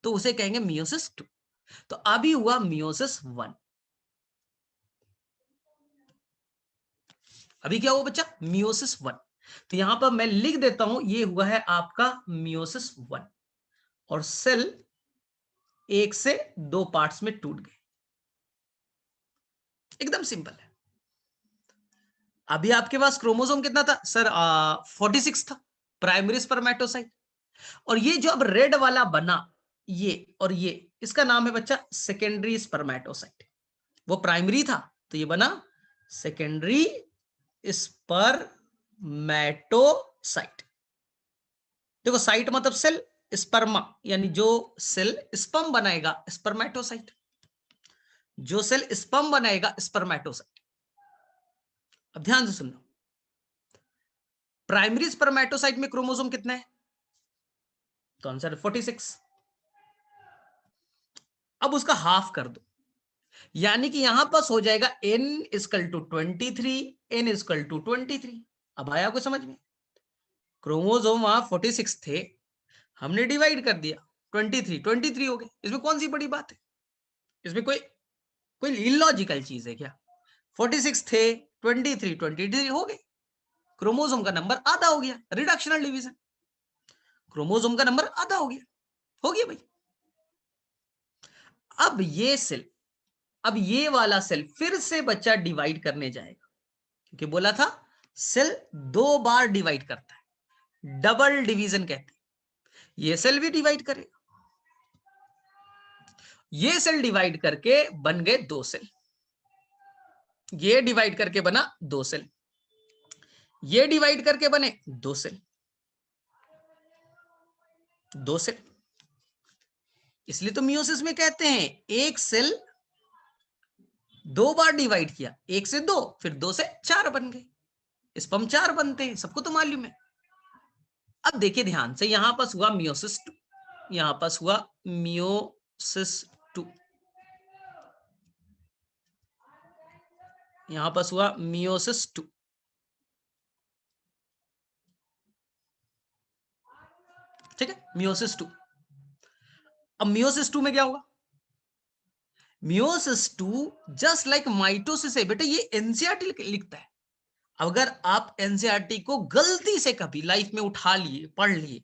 तो उसे कहेंगे मियोसिस 2। तो अभी हुआ मियोसिस 1। अभी क्या हुआ बच्चा? मियोसिस 1। तो यहां पर मैं लिख देता हूं, ये हुआ है आपका मियोसिस 1, और सेल एक से दो पार्ट्स में टूट गए। एकदम सिंपल है। अभी आपके पास क्रोमोसोम कितना था सर? 46 था, प्राइमरी स्पर्मेटोसाइट। और ये जो अब रेड वाला बना, ये और ये, इसका नाम है बच्चा सेकेंडरी स्पर्मेटोसाइट। वो प्राइमरी था तो ये बना सेकेंडरी स्पर्मेटोसाइट। देखो साइट मतलब सेल, स्पर्मा यानी जो सेल स्पर्म बनाएगा स्पर्मेटोसाइट, जो सेल स्पर्म बनाएगा स्पर्मेटोसाइट। अब ध्यान से सुनो, प्राइमरी स्पर्मेटोसाइट में क्रोमोसोम कितना है? तो आंसर 46। अब उसका हाफ कर दो, यानी कि यहां पास हो जाएगा n equal to 23, n equal to 23। अब आया आपको समझ में? क्रोमोसोम वहां 46 थे, हमने डिवाइड कर दिया, 23 हो गए। इसमें कौन सी बड़ी बात है? इसमें कोई कोई इलॉजिकल चीज है क्या? 46 थे, 23 हो गए, क्रोमोसोम का नंबर आधा हो गया, रिडक्शनल डिवीजन, क्रोमोसोम का नंबर आधा हो गया भाई। अब ये वाला सेल फिर से बच्चा डिवाइड करने जाएगा, क्योंकि बोला था सेल दो बार डिवाइड करता है, डबल डिवीजन कहते हैं। ये सेल भी डिवाइड करेगा, ये सेल डिवाइड करके बन गए दो सेल, ये डिवाइड करके बना दो सेल, ये डिवाइड करके बने दो सेल, दो सेल। इसलिए तो मियोसिस में कहते हैं एक सेल दो बार डिवाइड किया, एक से दो, फिर दो से चार बन गए, स्पर्म चार बनते हैं, सबको तो मालूम है। अब देखिए ध्यान से, यहां पास हुआ मियोसिस 2, यहां पास हुआ मियोसिस 2, यहां पास हुआ मियोसिस 2। ठीक है, मियोसिस 2। अब मियोसिस 2 में क्या होगा? मियोसिस 2 जस्ट लाइक माइटोसिस है बेटा, ये एनसीईआरटी लिखता है। अगर आप एनसीईआरटी को गलती से कभी लाइफ में उठा लिए, पढ़ लिए,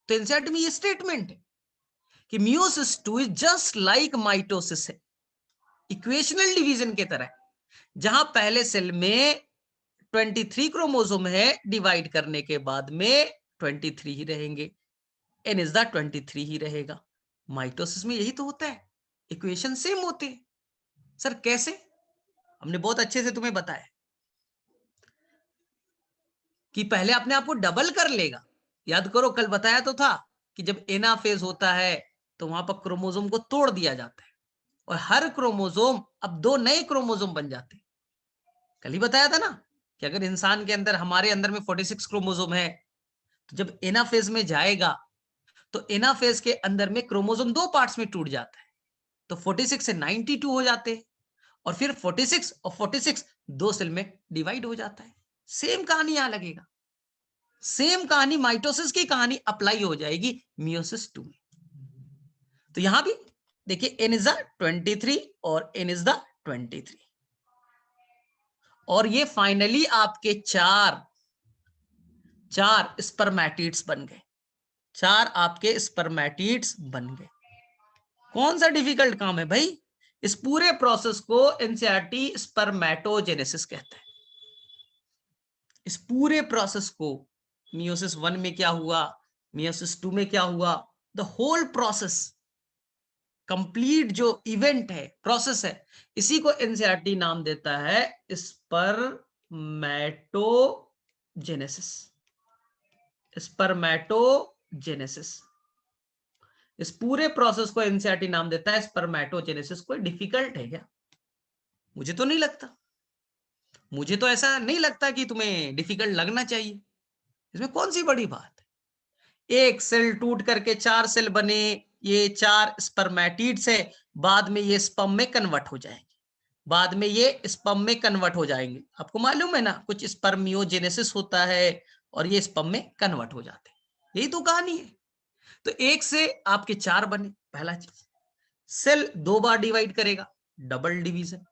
तो एनसीईआरटी में ये स्टेटमेंट है कि meiosis 2 is just like mitosis है, इक्वेशनल डिवीजन की तरह, जहां पहले सेल में 23 क्रोमोसोम है, डिवाइड करने के बाद में 23 ही रहेंगे, एन इज द 23 ही रहेगा। माइटोसिस में यही तो होता है, इक्वेशन सेम होते हैं। सर कैसे? हमने बहुत अच्छे से तुम्हें बताया कि पहले अपने आप को डबल कर लेगा। याद करो कल बताया तो था कि जब एनाफेज होता है तो वहां पर क्रोमोसोम को तोड़ दिया जाता है, और हर क्रोमोसोम अब दो नए क्रोमोसोम बन जाते हैं। कल ही बताया था ना कि अगर इंसान के अंदर, हमारे अंदर में 46 क्रोमोसोम है, तो जब एनाफेज में जाएगा तो एनाफेज के अंदर में क्रोमोसोम दो पार्ट्स में टूट जाता है, तो 46 से 92 हो जाते हैं, और फिर 46 और 46 दो सेल में डिवाइड हो जाता है। सेम कहानी यहां लगेगा, सेम कहानी माइटोसिस की कहानी अप्लाई हो जाएगी मियोसिस 2 में। तो यहां भी देखिए n इज द 23 और n इज द 23, और ये फाइनली आपके चार स्पर्मेटिड्स बन गए, 4 आपके स्पर्मेटिड्स बन गए। कौन सा डिफिकल्ट काम है भाई? इस पूरे प्रोसेस को एनसीईआरटी स्पर्मेटोजेनेसिस कहते हैं। इस पूरे प्रोसेस को मियोसिस 1 में क्या हुआ, मियोसिस 2 में क्या हुआ, द होल प्रोसेस, कंप्लीट जो इवेंट है, प्रोसेस है, इसी को एनसीईआरटी नाम देता है स्पर्मेटोजेनेसिस। स्पर्मेटोजेनेसिस, इस पूरे प्रोसेस को एनसीईआरटी नाम देता है स्पर्मेटोजेनेसिस। कोई डिफिकल्ट है क्या? मुझे तो नहीं लगता। मुझे तो ऐसा नहीं लगता कि तुम्हें डिफिकल्ट लगना चाहिए। इसमें कौन सी बड़ी बात है? एक सेल टूट करके 4 सेल बने, ये 4 स्पर्मेटिड्स है, बाद में ये स्पर्म में कन्वर्ट हो जाएंगे, बाद में ये स्पर्म में कन्वर्ट हो जाएंगे। आपको मालूम है ना, कुछ स्पर्मियोजेनेसिस होता है और ये स्पर्म में कन्वर्ट हो जाते हैं। यही तो कहानी है। तो एक से आपके 4 बने, पहला चीज। सेल 2 बार डिवाइड करेगा, डबल डिवीजन।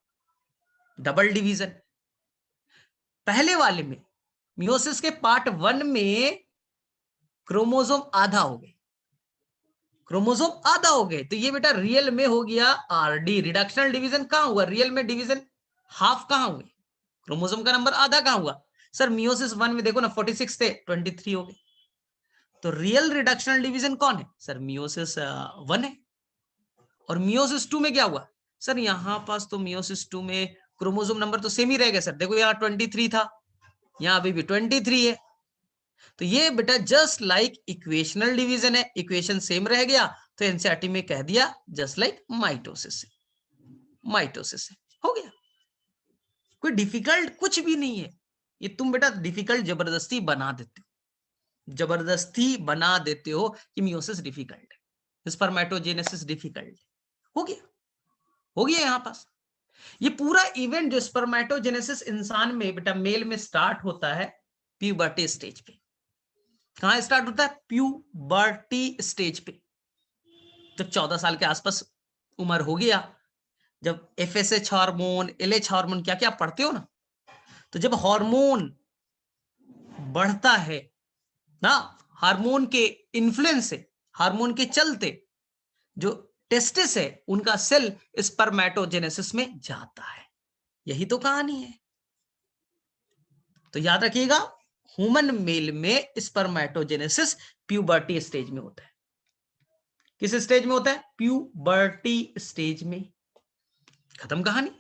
डबल डिवीजन पहले वाले में, मियोसिस के पार्ट 1 में क्रोमोसोम आधा हो गए, क्रोमोसोम आधा हो गए, तो ये बेटा रियल में हो गया आरडी, रिडक्शनल डिवीजन। कहां हुआ रियल में डिवीजन? हाफ कहां हुए? क्रोमोसोम का नंबर आधा कहां हुआ? सर मियोसिस 1 में देखो ना 46 थे, 23 हो गए। तो रियल रिडक्शनल डिवीजन कौन है? सर मियोसिस 1 है। और मियोसिस 2 में क्या हुआ? सर यहां पास तो मियोसिस 2 में क्रोमोसोम नंबर तो सेम ही रह गया सर, देखो यहाँ 23 था, यहाँ अभी भी 23 है। तो ये बेटा जस्ट लाइक इक्वेशनल डिवीजन है, इक्वेशन सेम रह गया, तो एनसीईआरटी में कह दिया जस्ट लाइक माइटोसिस है, माइटोसिस है, हो गया। कोई डिफिकल्ट कुछ भी नहीं है। ये तुम बेटा डिफिकल्ट जबरदस्ती बना देते हो, जबरदस्ती बना देते हो कि मियोसिस डिफिकल्ट है, स्पर्मेटोजेनेसिस डिफिकल्ट है। हो गया, हो गया यहां पास। ये पूरा इवेंट जो स्पर्मेटोजेनेसिस इंसान में बेटा मेल में स्टार्ट होता है प्यूबर्टी स्टेज पे। कहां स्टार्ट होता है? प्यूबर्टी स्टेज पे। जब 14 साल के आसपास उम्र हो गया, जब एफएसएच हार्मोन, एलएच हार्मोन, क्या क्या पढ़ते हो ना, तो जब हार्मोन बढ़ता है ना, हार्मोन के इन्फ्लुएंस से, हार्मोन के चलते जो टेस्टिस है उनका सेल स्पर्मेटोजेनेसिस में जाता है। यही तो कहानी है। तो याद रखिएगा, ह्यूमन मेल में स्पर्मेटोजेनेसिस प्यूबर्टी स्टेज में होता है। किस स्टेज में होता है? प्यूबर्टी स्टेज में। खत्म कहानी।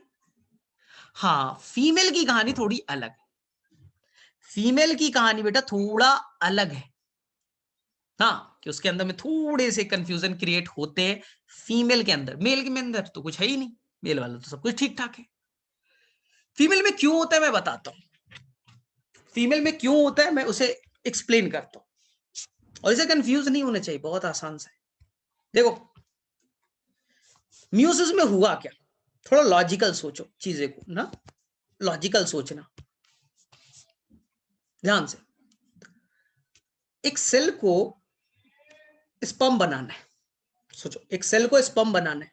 हाँ, फीमेल की कहानी थोड़ी अलग है। फीमेल की कहानी बेटा थोड़ा अलग है। हाँ, कि उसके अंदर में थोड़े से कंफ्यूजन क्रिएट होते हैं फीमेल के अंदर। मेल के अंदर तो कुछ है ही नहीं, मेल वाला तो सब कुछ ठीक ठाक है। फीमेल में क्यों होता है मैं बताता हूं। फीमेल में क्यों होता है मैं उसे एक्सप्लेन करता हूं, और इसे कंफ्यूज नहीं होना चाहिए, बहुत आसान सा है। देखो मियोसिस में हुआ क्या, थोड़ा लॉजिकल सोचो चीजें को ना, लॉजिकल सोचना ध्यान से। एक सेल को स्पर्म बनाना है, सोचो एक सेल को स्पर्म बनाना है,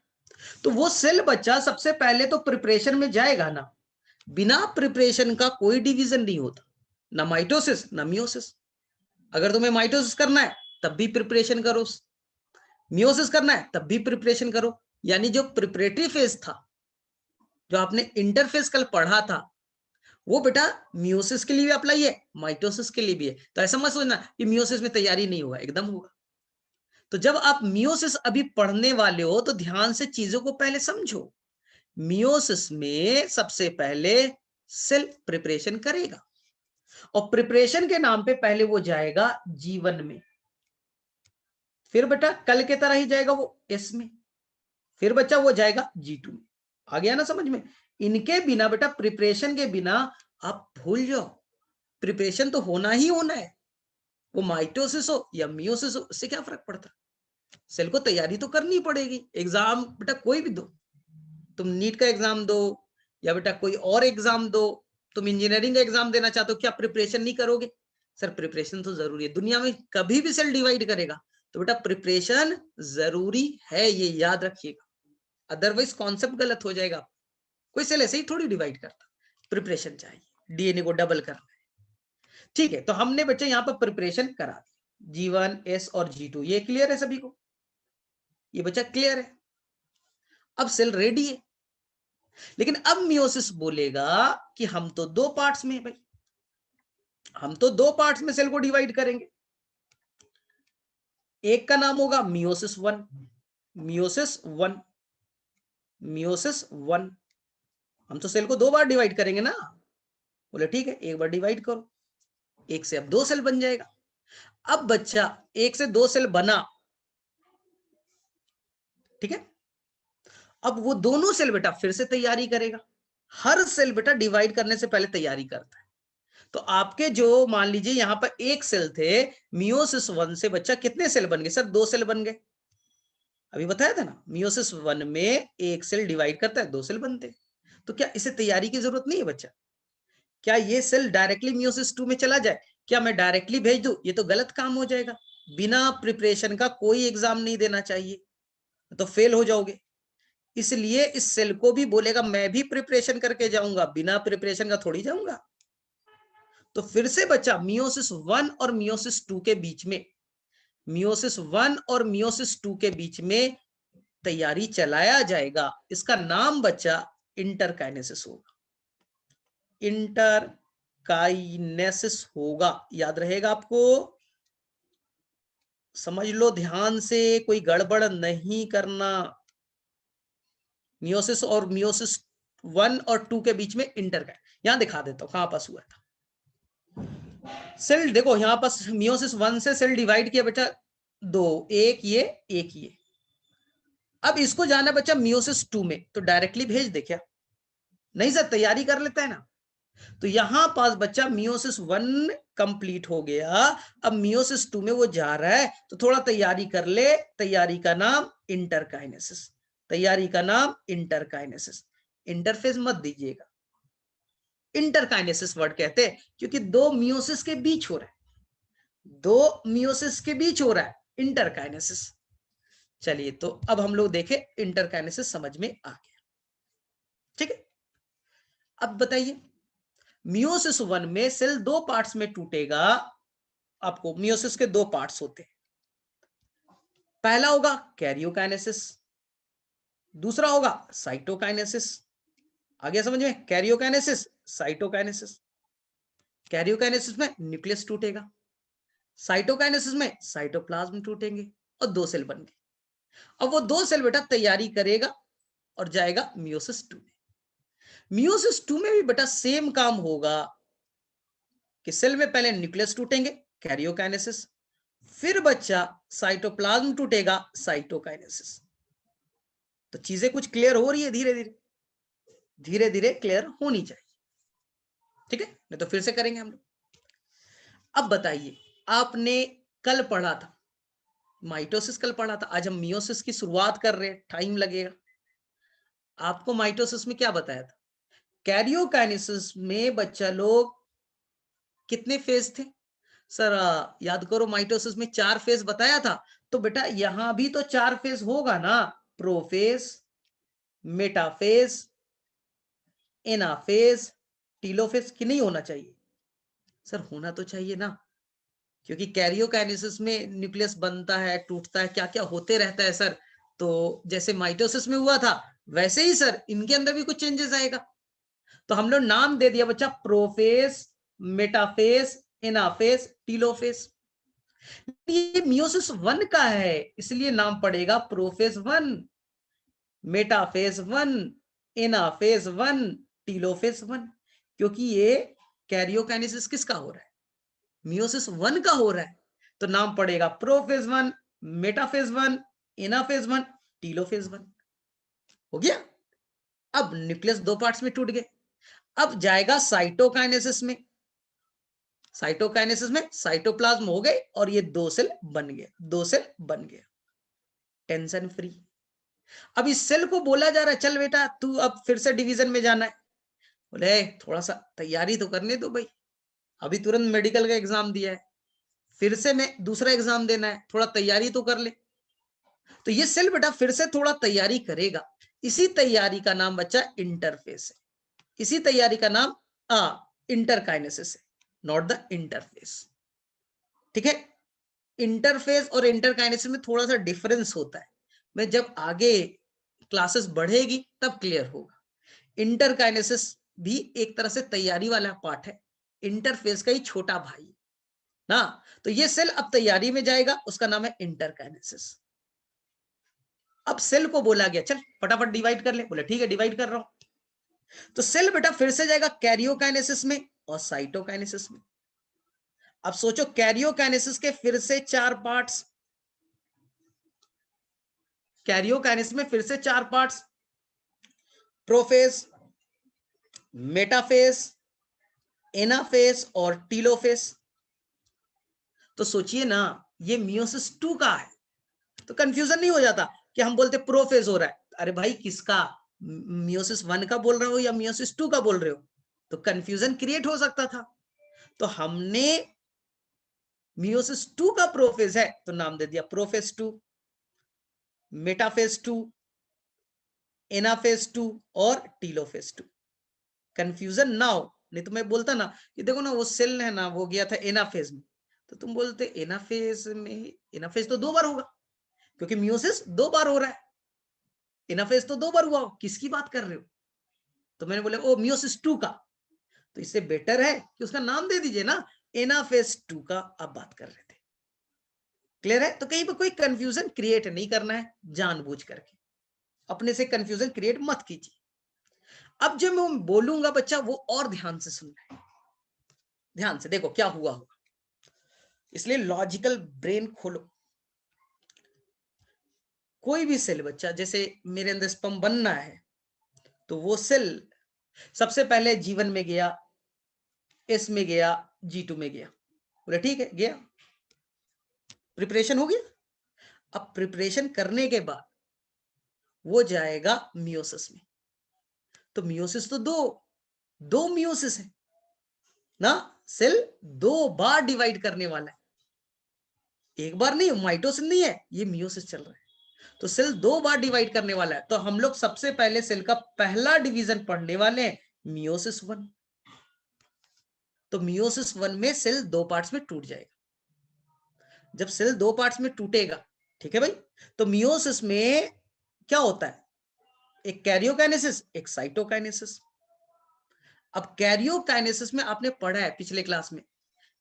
तो वो सेल बच्चा सबसे पहले तो प्रिपरेशन में जाएगा ना। बिना प्रिपरेशन का कोई डिवीजन नहीं होता, ना माइटोसिस ना मियोसिस। अगर तुम्हें माइटोसिस करना है तब भी प्रिपरेशन करो, मियोसिस करना है तब भी प्रिपरेशन करो। यानी जो प्रिपरेटरी फेज था, जो आपने इंटरफेस कल पढ़ा था, वो बेटा मियोसिस के लिए भी अप्लाई है, माइटोसिस के लिए भी है। तो ऐसा मत सोचना कि मियोसिस में तैयारी नहीं होगा, एकदम होगा। तो जब आप मियोसिस अभी पढ़ने वाले हो तो ध्यान से चीजों को पहले समझो। मियोसिस में सबसे पहले सेल प्रिपरेशन करेगा, और प्रिपरेशन के नाम पे पहले वो जाएगा G1 में, फिर बेटा कल के तरह ही जाएगा वो S में, फिर बच्चा वो जाएगा G2 में। आ गया ना समझ में? इनके बिना बेटा, प्रिपरेशन के बिना आप भूल जाओ, प्रिपरेशन तो होना ही होना है। वो माइटोसिस हो या मियोसिस हो, इससे क्या फर्क पड़ता है? सेल को तैयारी तो करनी पड़ेगी। एग्जाम बेटा कोई भी दो, तुम नीट का एग्जाम दो या बेटा कोई और एग्जाम दो, तुम इंजीनियरिंग का एग्जाम देना चाहते हो, क्या प्रिपरेशन नहीं करोगे? सर प्रिपरेशन तो जरूरी है। दुनिया में कभी भी सेल डिवाइड करेगा तो बेटा प्रिपरेशन जरूरी है, ये याद रखिएगा, अदरवाइज कॉन्सेप्ट गलत हो जाएगा। कोई सेल ऐसे ही थोड़ी डिवाइड करता, प्रिपरेशन चाहिए, डीएनए को डबल करना है। ठीक है, तो हमने बच्चे यहाँ पर प्रिपरेशन करा दिया। G1 S और G2, ये क्लियर है सभी को? ये बच्चा क्लियर है? अब सेल रेडी है, लेकिन अब मियोसिस बोलेगा कि हम तो दो पार्ट्स में भाई, हम तो दो पार्ट्स में सेल को डिवाइड करेंगे। एक का नाम होगा मियोसिस 1, मियोसिस 1, मियोसिस 1। हम तो सेल को दो बार डिवाइड करेंगे ना। बोले ठीक है, एक बार डिवाइड करो, एक से अब दो सेल बन जाएगा। अब बच्चा एक से दो सेल बना, ठीक है। अब वो दोनों सेल बेटा फिर से तैयारी करेगा। हर सेल बेटा डिवाइड करने से पहले तैयारी करता है। तो आपके जो मान लीजिए यहां पर एक सेल थे, मियोसिस 1 से बच्चा कितने सेल बन गए? सर दो सेल बन गए। अभी बताया था ना, मियोसिस 1 में एक सेल डिवाइड करता है, दो सेल बनते। तो क्या इसे तैयारी की जरूरत नहीं है बच्चा? क्या ये सेल डायरेक्टली मियोसिस 2 में चला जाए? क्या मैं डायरेक्टली भेज दूं? ये तो गलत काम हो जाएगा। बिना प्रिपरेशन का कोई एग्जाम नहीं देना चाहिए, तो फेल हो जाओगे। इसलिए इस सेल को भी बोलेगा मैं भी प्रिपरेशन करके जाऊंगा, बिना प्रिपरेशन का थोड़ी जाऊंगा। तो फिर से बच्चा मियोसिस 1 और मियोसिस 2 के बीच में, मियोसिस 1 और मियोसिस 2 के बीच में तैयारी चलाया जाएगा। इसका नाम बच्चा इंटरकाइनेसिस होगा, इंटरकाइनेसिस होगा। याद रहेगा आपको? समझ लो ध्यान से, कोई गड़बड़ नहीं करना। मियोसिस और मियोसिस 1 और 2 के बीच में इंटरकाइन, यहां दिखा देता हूं कहां पास हुआ था। सेल देखो यहां पास मियोसिस 1 से सेल डिवाइड किया बेटा दो, एक ये एक ये। अब इसको जाना बच्चा मियोसिस 2 में, तो डायरेक्टली भेज दे क्या? नहीं सर, तैयारी कर लेता है ना। तो यहां पास बच्चा मियोसिस 1 कंप्लीट हो गया, अब मियोसिस 2 में वो जा रहा है, तो थोड़ा तैयारी कर ले। तैयारी का नाम इंटरकाइनेसिस, तैयारी का नाम इंटरकाइनेसिस। इंटरफेस मत दीजिएगा, इंटरकाइनेसिस वर्ड कहते हैं क्योंकि दो मियोसिस के बीच हो रहा है, दो मियोसिस के बीच हो रहा है इंटरकाइनेसिस। चलिए, तो अब हम लोग देखें, इंटरकाइनेसिस समझ में आ गया, ठीक है। अब बताइए, मियोसिस 1 में सेल दो पार्ट्स में टूटेगा। आपको मियोसिस के दो पार्ट्स होते हैं, पहला होगा कैरियोकाइनेसिस, दूसरा होगा साइटोकाइनेसिस। आगे समझ में? Karyokinesis, cytokinesis. कैरियोकाइनेसिस में न्यूक्लियस टूटेगा, साइटोकाइनेसिस में साइटोप्लाज्म टूटेंगे और दो सेल बन गए। अब वो दो सेल बेटा तैयारी करेगा और जाएगा मियोसिस 2 में। मियोसिस 2 में भी बेटा सेम काम होगा कि सेल में पहले न्यूक्लियस टूटेंगे, कैरियोकाइनेसिस, फिर बच्चा साइटोप्लाज्म टूटेगा, साइटोकाइनेसिस। तो चीजें कुछ क्लियर हो रही है, धीरे धीरे धीरे धीरे क्लियर होनी चाहिए, ठीक है। नहीं तो फिर से करेंगे हम लोग। अब बताइए, आपने कल पढ़ा था माइटोसिस, कल पढ़ा था, आज हम मियोसिस की शुरुआत कर रहे हैं, टाइम लगेगा। आपको माइटोसिस में क्या बताया था? कैरियोकाइनेसिस में बच्चा लोग कितने फेज थे? सर याद करो, माइटोसिस में 4 फेज बताया था, तो बेटा यहां भी तो 4 फेज होगा ना। प्रोफेज, मेटाफेज, एनाफेज, टीलोफेज, कि नहीं होना चाहिए? सर होना तो चाहिए ना, क्योंकि कैरियोकाइनेसिस में न्यूक्लियस बनता है, टूटता है, क्या क्या होते रहता है सर। तो जैसे माइटोसिस में हुआ था, वैसे ही सर इनके अंदर भी कुछ चेंजेस आएगा। तो हम लोग नाम दे दिया बच्चा प्रोफेज, मेटाफेज, एनाफेज, टीलोफेज। ये मियोसिस 1 का है, इसलिए नाम पड़ेगा प्रोफेज 1, मेटाफेज 1, एनाफेज 1, टीलोफेज 1। क्योंकि ये कैरियोकाइनेसिस किसका हो रहा है? मियोसिस 1 का हो रहा है, तो नाम पड़ेगा प्रोफेज 1, मेटाफेज 1, एनाफेज 1, टीलोफेज 1। हो गया। अब न्यूक्लियस दो पार्ट्स में टूट गए, अब जाएगा साइटोकाइनेसिस में। साइटोकाइनेसिस में साइटोप्लाज्म हो गए और ये दो सेल बन गए, दो सेल बन गए, टेंशन फ्री। अब इस सेल को बोला जा रहा है चल बेटा तू अब फिर से डिवीजन में जाना है। बोले थोड़ा सा तैयारी तो करने दो भाई, अभी तुरंत मेडिकल का एग्जाम दिया है, फिर से मैं दूसरा एग्जाम देना है, थोड़ा तैयारी तो कर ले। तो ये सेल बेटा फिर से थोड़ा तैयारी करेगा। इसी तैयारी का नाम बच्चा इंटरफेस है, इसी तैयारी का नाम इंटरकाइनेसिस है, नॉट द इंटरफेस, ठीक है। इंटरफेज और इंटरकाइनेसिस में थोड़ा सा डिफरेंस होता है, मैं जब आगे क्लासेस बढ़ेगी तब क्लियर होगा। इंटरकाइनेसिस भी एक तरह से तैयारी वाला पार्ट है, इंटरफेज का ही छोटा भाई ना। तो ये सेल अब तैयारी में जाएगा, उसका नाम है इंटरकाइनेसिस। अब सेल को बोला गया चल फटाफट डिवाइड कर ले, बोले ठीक है डिवाइड कर रहा हूं। तो सेल बेटा फिर से जाएगा कैरियोकाइनेसिस में और साइटोकाइनेसिस में। अब सोचो कैरियोकाइनेसिस के फिर से 4 पार्ट्स, कैरियोकाइनेसिस में फिर से 4 पार्ट्स, प्रोफेज, मेटाफेज, एनाफेज और टीलोफेज। तो सोचिए ना, ये मियोसिस 2 का है, तो कंफ्यूजन नहीं हो जाता कि हम बोलते प्रोफेज हो रहा है, अरे भाई किसका, मियोसिस 1 का बोल रहे हो या मियोसिस 2 का बोल रहे हो, तो कंफ्यूजन क्रिएट हो सकता था। तो हमने मियोसिस 2 का प्रोफेज है तो नाम दे दिया प्रोफेज 2, मेटाफेज 2, एनाफेज 2 और टीलोफेज 2। कंफ्यूजन ना हो, नहीं तो मैं बोलता ना कि देखो ना वो सेल है ना वो गया था एनाफेज में, तो तुम बोलते एनाफेज में, एनाफेज तो 2 बार होगा क्योंकि मियोसिस 2 बार हो रहा है, एनाफेज तो 2 बार हुआ, किसकी बात कर रहे हो। तो मैंने बोला ओ मियोसिस 2 का, तो इससे बेटर है कि उसका नाम दे दीजिए ना, एनाफेज 2 का आप बात कर रहे थे। क्लियर है। तो कहीं पर कोई कंफ्यूजन क्रिएट नहीं करना है जानबूझ करके, अपने से कंफ्यूजन क्रिएट मत कीजिए। अब जब मैं बोलूंगा बच्चा वो और ध्यान से सुनना है, ध्यान से देखो क्या हुआ होगा, इसलिए लॉजिकल ब्रेन खोलो। कोई भी सेल बच्चा, जैसे मेरे अंदर स्पर्म बनना है तो वो सेल सबसे पहले जीवन में गया, एस में गया, G2 में गया, बोले ठीक है गया, प्रिपरेशन हो गया। अब प्रिपरेशन करने के बाद वो जाएगा मियोसिस में, तो मियोसिस तो दो मियोसिस है ना, सेल 2 बार डिवाइड करने वाला है, एक बार नहीं, माइटोसिस नहीं है, ये मियोसिस चल रहा है। तो सेल 2 बार डिवाइड करने वाला है, तो हम लोग सबसे पहले सेल का पहला डिवीजन पढ़ने वाले हैं मियोसिस 1। तो मियोसिस 1 में सेल 2 पार्ट्स में टूट जाएगा। जब सेल 2 पार्ट्स में टूटेगा, ठीक है भाई, तो मियोसिस में क्या होता है, एक कैरियोकाइनेसिस, एक साइटोकाइनेसिस। अब कैरियोकाइनेसिस में आपने पढ़ा है पिछले क्लास में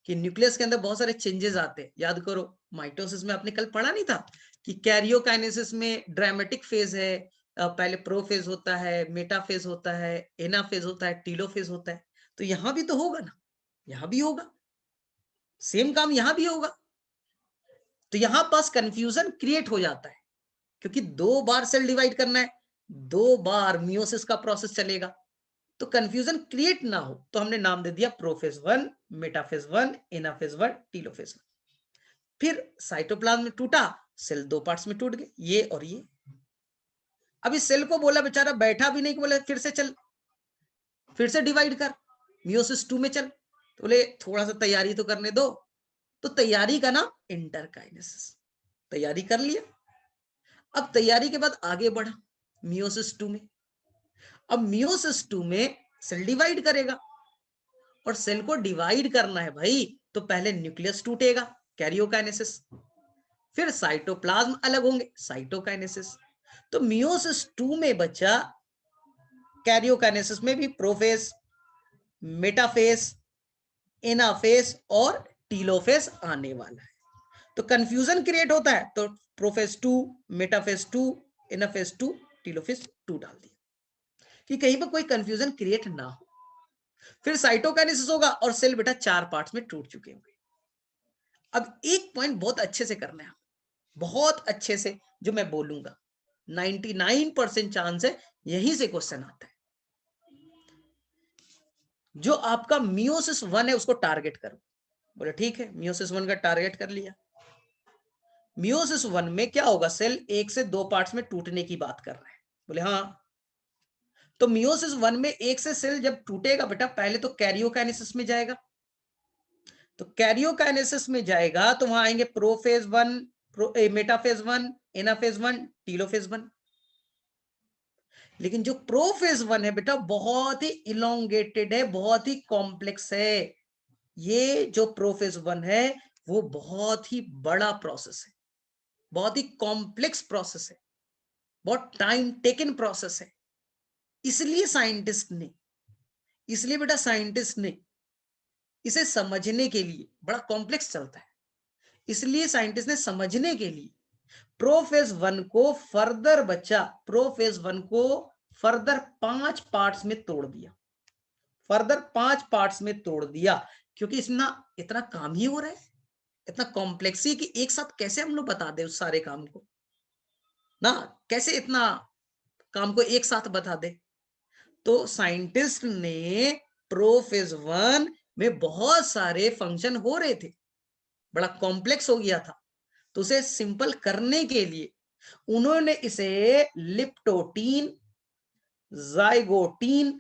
कि न्यूक्लियस के अंदर बहुत सारे चेंजेस आते हैं, याद करो। माइटोसिस में आपने कल पढ़ा नहीं था कि कैरियोकाइनेसिस में ड्रामेटिक फेज है, पहले प्रोफेज होता है, मेटाफेज होता है, एनाफेज होता है, टीलोफेज होता है। तो यहां भी तो होगा ना, यहां भी होगा, सेम काम यहां भी होगा। तो यहां पास कंफ्यूजन क्रिएट हो जाता है क्योंकि 2 बार सेल डिवाइड करना है, 2 बार मियोसिस का प्रोसेस चलेगा, तो कंफ्यूजन क्रिएट ना हो तो हमने नाम दे दिया प्रोफेज 1, मेटाफेज 1, एनाफेज 1, टीलोफेज 1। फिर साइटोप्लाज्म में टूटा, सेल 2 पार्ट्स में टूट गए, ये और ये। अब इस सेल को बोला बेचारा बैठा भी नहीं, बोला फिर से चल, फिर से डिवाइड कर, मियोसिस 2 में चल, तो बोले थोड़ा सा तैयारी तो करने दो। तो तैयारी का नाम इंटरकाइनेसिस, तैयारी कर लिया। अब तैयारी के बाद आगे बढ़ा मियोसिस 2 में। अब मियोसिस 2 में सेल डिवाइड करेगा, और सेल को डिवाइड करना है भाई तो पहले न्यूक्लियस टूटेगा, कैरियोकाइनेसिस, फिर साइटोप्लाज्म अलग होंगे, साइटोकाइनेसिस। तो मियोसिस 2 में बच्चा कैरियोकाइनेसिस में भी प्रोफेज, मेटाफेज, एनाफेज और टीलोफेज आने वाला है। तो कंफ्यूजन क्रिएट होता है, तो प्रोफेज 2, मेटाफेज 2, एनाफेज 2, टीलोफेज 2 डाल दिया कि कहीं पर कोई कंफ्यूजन क्रिएट ना हो। फिर साइटोकाइनेसिस होगा और सेल बेटा 4 पार्ट्स में टूट चुके होंगे। अब एक पॉइंट बहुत अच्छे से करना है, बहुत अच्छे से, जो मैं बोलूंगा 99% चांस है यहीं से क्वेश्चन आता है। जो आपका मियोसिस 1 है उसको टारगेट करो, बोले ठीक है मियोसिस 1 का टारगेट कर लिया। मियोसिस 1 में क्या होगा, सेल 1 से 2 पार्ट्स में टूटने की बात कर रहे हैं, बोले हाँ। तो मियोसिस 1 में 1 से सेल जब टूटेगा बेटा पहले तो कैरियोकाइनेसिस में जाएगा, तो कैरियोकाइनेसिस में जाएगा तो वहां आएंगे प्रोफेज 1, मेटाफेज 1, एनाफेज 1, टीलोफेज 1। लेकिन जो प्रोफेज 1 है बेटा बहुत ही इलोंगेटेड है, बहुत ही कॉम्प्लेक्स है। ये जो प्रोफेज 1 है वो बहुत ही बड़ा प्रोसेस है, बहुत ही कॉम्प्लेक्स प्रोसेस है, बहुत टाइम टेकन प्रोसेस है। इसलिए बेटा साइंटिस्ट ने इसे समझने के लिए, बड़ा कॉम्प्लेक्स चलता है, इसलिए साइंटिस्ट ने समझने के लिए प्रोफेज 1 को फर्दर 5 पार्ट्स में तोड़ दिया, क्योंकि इतना काम ही हो रहा है, इतना कॉम्प्लेक्स ही कि एक साथ कैसे हम लोग बता दे उस सारे काम को ना, कैसे इतना काम को एक साथ बता दे। तो साइंटिस्ट ने प्रोफेज 1 में बहुत सारे फंक्शन हो रहे थे, बड़ा कॉम्प्लेक्स हो गया था, तो उसे सिंपल करने के लिए उन्होंने इसे लिप्टोटीन, जाइगोटीन,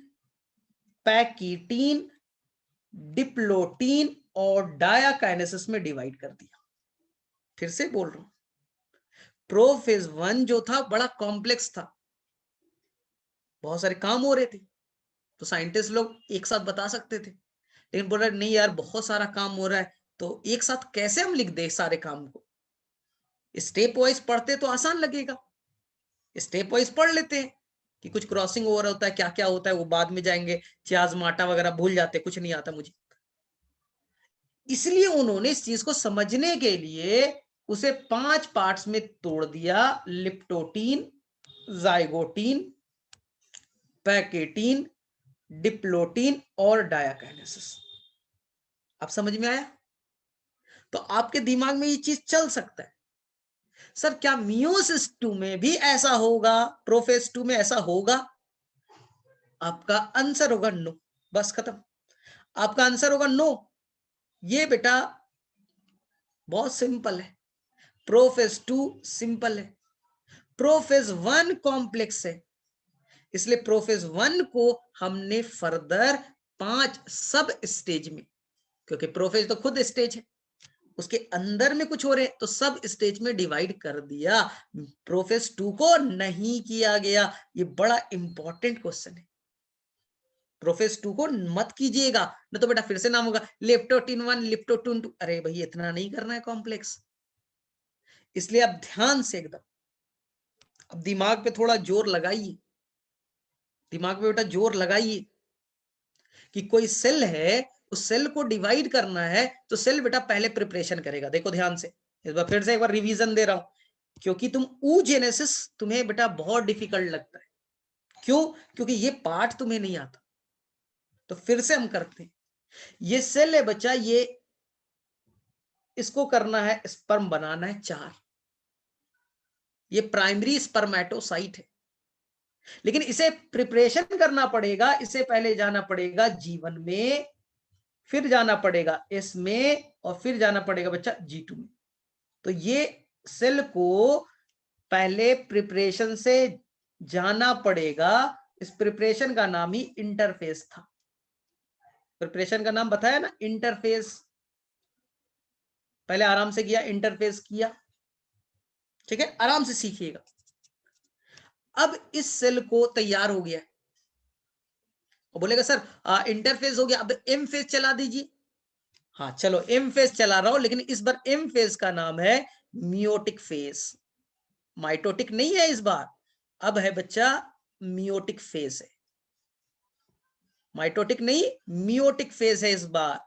पैकीटीन, डिप्लोटीन और डायाकाइनेसिस में डिवाइड कर दिया। फिर से बोल रहा हूं, प्रोफेज 1 जो था बड़ा कॉम्प्लेक्स था, बहुत सारे काम हो रहे थे, तो साइंटिस्ट लोग एक साथ बता सकते थे, लेकिन बोल रहे नहीं यार बहुत सारा काम हो रहा है, तो एक साथ कैसे हम लिख दे सारे काम को। स्टेप वाइज पढ़ते तो आसान लगेगा, स्टेप वाइज पढ़ लेते हैं कि कुछ क्रॉसिंग ओवर होता है, क्या क्या होता है वो बाद में जाएंगे, चियाज़-माटा वगैरह भूल जाते, कुछ नहीं आता मुझे। इसलिए उन्होंने इस चीज को समझने के लिए उसे 5 पार्ट्स में तोड़ दिया, लिप्टोटीन, जाइगोटीन, पैकेटीन, डिप्लोटीन और डायाकाइनेसिस। अब समझ में आया? तो आपके दिमाग में ये चीज चल सकता है, सर क्या मियोसिस 2 में भी ऐसा होगा, प्रोफेज 2 में ऐसा होगा? आपका आंसर होगा नो, बस खत्म। आपका आंसर होगा नो। ये बेटा बहुत सिंपल है, प्रोफेज 2 सिंपल है, प्रोफेज 1 कॉम्प्लेक्स है, इसलिए प्रोफेज 1 को हमने फर्दर 5 सब स्टेज में, क्योंकि प्रोफेज तो खुद स्टेज है, उसके अंदर में कुछ हो रहे तो सब स्टेज में डिवाइड कर दिया, प्रोफेज 2 को नहीं किया गया। ये बड़ा इंपॉर्टेंट क्वेश्चन है, प्रोफेज 2 को मत कीजिएगा, न तो बेटा फिर से नाम होगा लिप्टोटीन 1, लिप्टोटीन 2। अरे भाई इतना नहीं करना है कॉम्प्लेक्स, इसलिए आप ध्यान से एकदम, अब दिमाग पे थोड़ा जोर लगाइए, दिमाग पे बेटा जोर लगाइए कि कोई सेल है, उस सेल को डिवाइड करना है, तो सेल बेटा पहले प्रिपरेशन करेगा। देखो ध्यान से, इस बार फिर से एक बार रिवीजन दे रहा हूं, क्योंकि ऊजेनेसिस तुम्हें बेटा बहुत डिफिकल्ट लगता है। क्यों? क्योंकि ये पार्ट तुम्हें नहीं आता। तो फिर से हम करते हैं, ये सेल है बच्चा, ये इसको करना है, स्पर्म बनाना है 4, ये प्राइमरी स्पर्मेटोसाइट है, लेकिन इसे प्रिपरेशन करना पड़ेगा, इसे पहले जाना पड़ेगा G1 में, फिर जाना पड़ेगा S में, और फिर जाना पड़ेगा बच्चा G2 में। तो ये सेल को पहले प्रिपरेशन से जाना पड़ेगा, इस प्रिपरेशन का नाम ही इंटरफेस था। प्रिपरेशन का नाम बताया ना, इंटरफेस। पहले आराम से किया, इंटरफेस किया, ठीक है, आराम से सीखिएगा। अब इस सेल को तैयार हो गया, वो बोलेगा सर इंटरफेस हो गया, अब एम फेज चला दीजिए। हाँ चलो एम फेज चला रहा हूं, लेकिन इस बार एम फेज का नाम है मियोटिक फेज, माइटोटिक नहीं है इस बार, अब है बच्चा मियोटिक फेज है, माइटोटिक नहीं मियोटिक फेज है इस बार।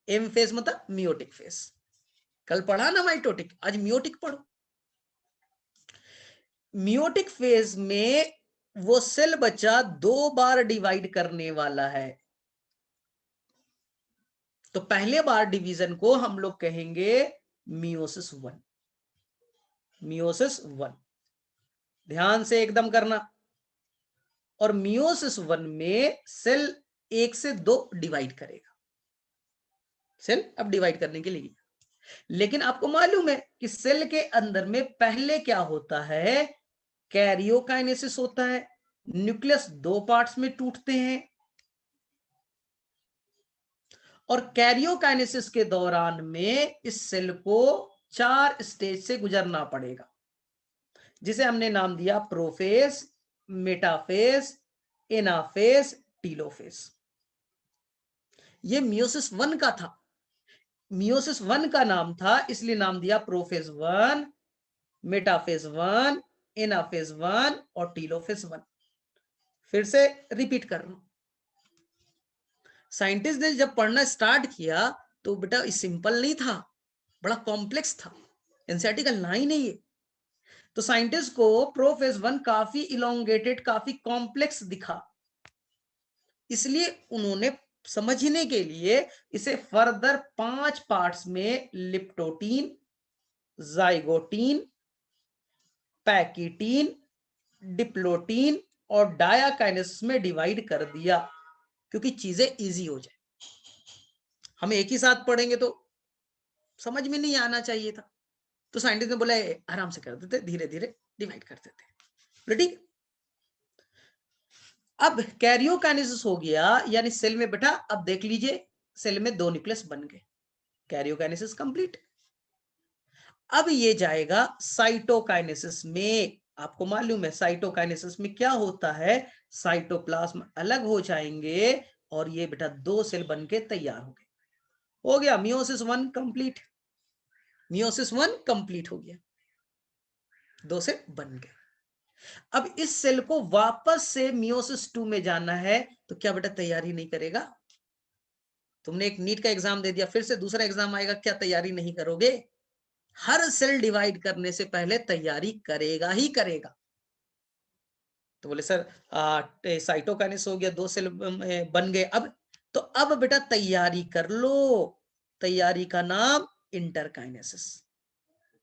एम फेज मतलब मियोटिक फेज, कल पढ़ा ना माइटोटिक, आज मियोटिक पढ़ो। मियोटिक फेज में वो सेल बच्चा 2 बार डिवाइड करने वाला है, तो पहले बार डिवीजन को हम लोग कहेंगे मियोसिस 1, मियोसिस 1, ध्यान से एकदम करना। और मियोसिस 1 में सेल 1 से 2 डिवाइड करेगा, सेल अब डिवाइड करने के लिए, लेकिन आपको मालूम है कि सेल के अंदर में पहले क्या होता है, कैरियोकाइनेसिस होता है, न्यूक्लियस 2 पार्ट्स में टूटते हैं, और कैरियोकाइनेसिस के दौरान में इस सेल को 4 स्टेज से गुजरना पड़ेगा, जिसे हमने नाम दिया प्रोफेज, मेटाफेज, एनाफेज, टीलोफेज। ये मियोसिस 1 का था। मियोसिस 1 का नाम था, इसलिए नाम दिया प्रोफेज 1, मेटाफेज 1, एनाफेज 1 और टीलोफेज 1। फिर से रिपीट कर रहा हूं। साइंटिस्ट ने जब पढ़ना स्टार्ट किया तो बेटा सिंपल नहीं था, बड़ा कॉम्प्लेक्स था, एनसीईआरटी का लाइन है ये। तो साइंटिस्ट को प्रोफेज 1 काफी इलोंगेटेड, काफी कॉम्प्लेक्स दिखा, इसलिए उन्होंने समझने के लिए इसे फर्दर 5 पार्ट्स में लिप्टोटीन, जाइगोटीन, पैकिटीन, डिप्लोटीन और डायाकाइनेसिस में डिवाइड कर दिया, क्योंकि चीजें इजी हो जाए। हम एक ही साथ पढ़ेंगे तो समझ में नहीं आना चाहिए था, तो साइंटिस्ट ने बोला आराम से कर देते, धीरे धीरे डिवाइड कर देते। ठीक, अब कैरियोकाइनेसिस हो गया, यानी सेल में बेटा अब देख लीजिए सेल में 2 न्यूक्लियस बन गए, कैरियोकाइनेसिस कंप्लीट। अब ये जाएगा साइटोकाइनेसिस में। आपको मालूम है साइटोकाइनेसिस में क्या होता है, साइटोप्लाज्म अलग हो जाएंगे और ये बेटा 2 सेल बन के तैयार हो गया मियोसिस 1 कंप्लीट। मियोसिस 1 कंप्लीट हो गया, 2 सेल बन गए। अब इस सेल को वापस से मियोसिस 2 में जाना है, तो क्या बेटा तैयारी नहीं करेगा? तुमने एक नीट का एग्जाम दे दिया, फिर से दूसरा एग्जाम आएगा, क्या तैयारी नहीं करोगे? हर सेल डिवाइड करने से पहले तैयारी करेगा ही करेगा। तो बोले सर साइटोकाइनेसिस हो गया, 2 सेल बन गए, अब बेटा तैयारी कर लो। तैयारी का नाम इंटरकाइनेसिस।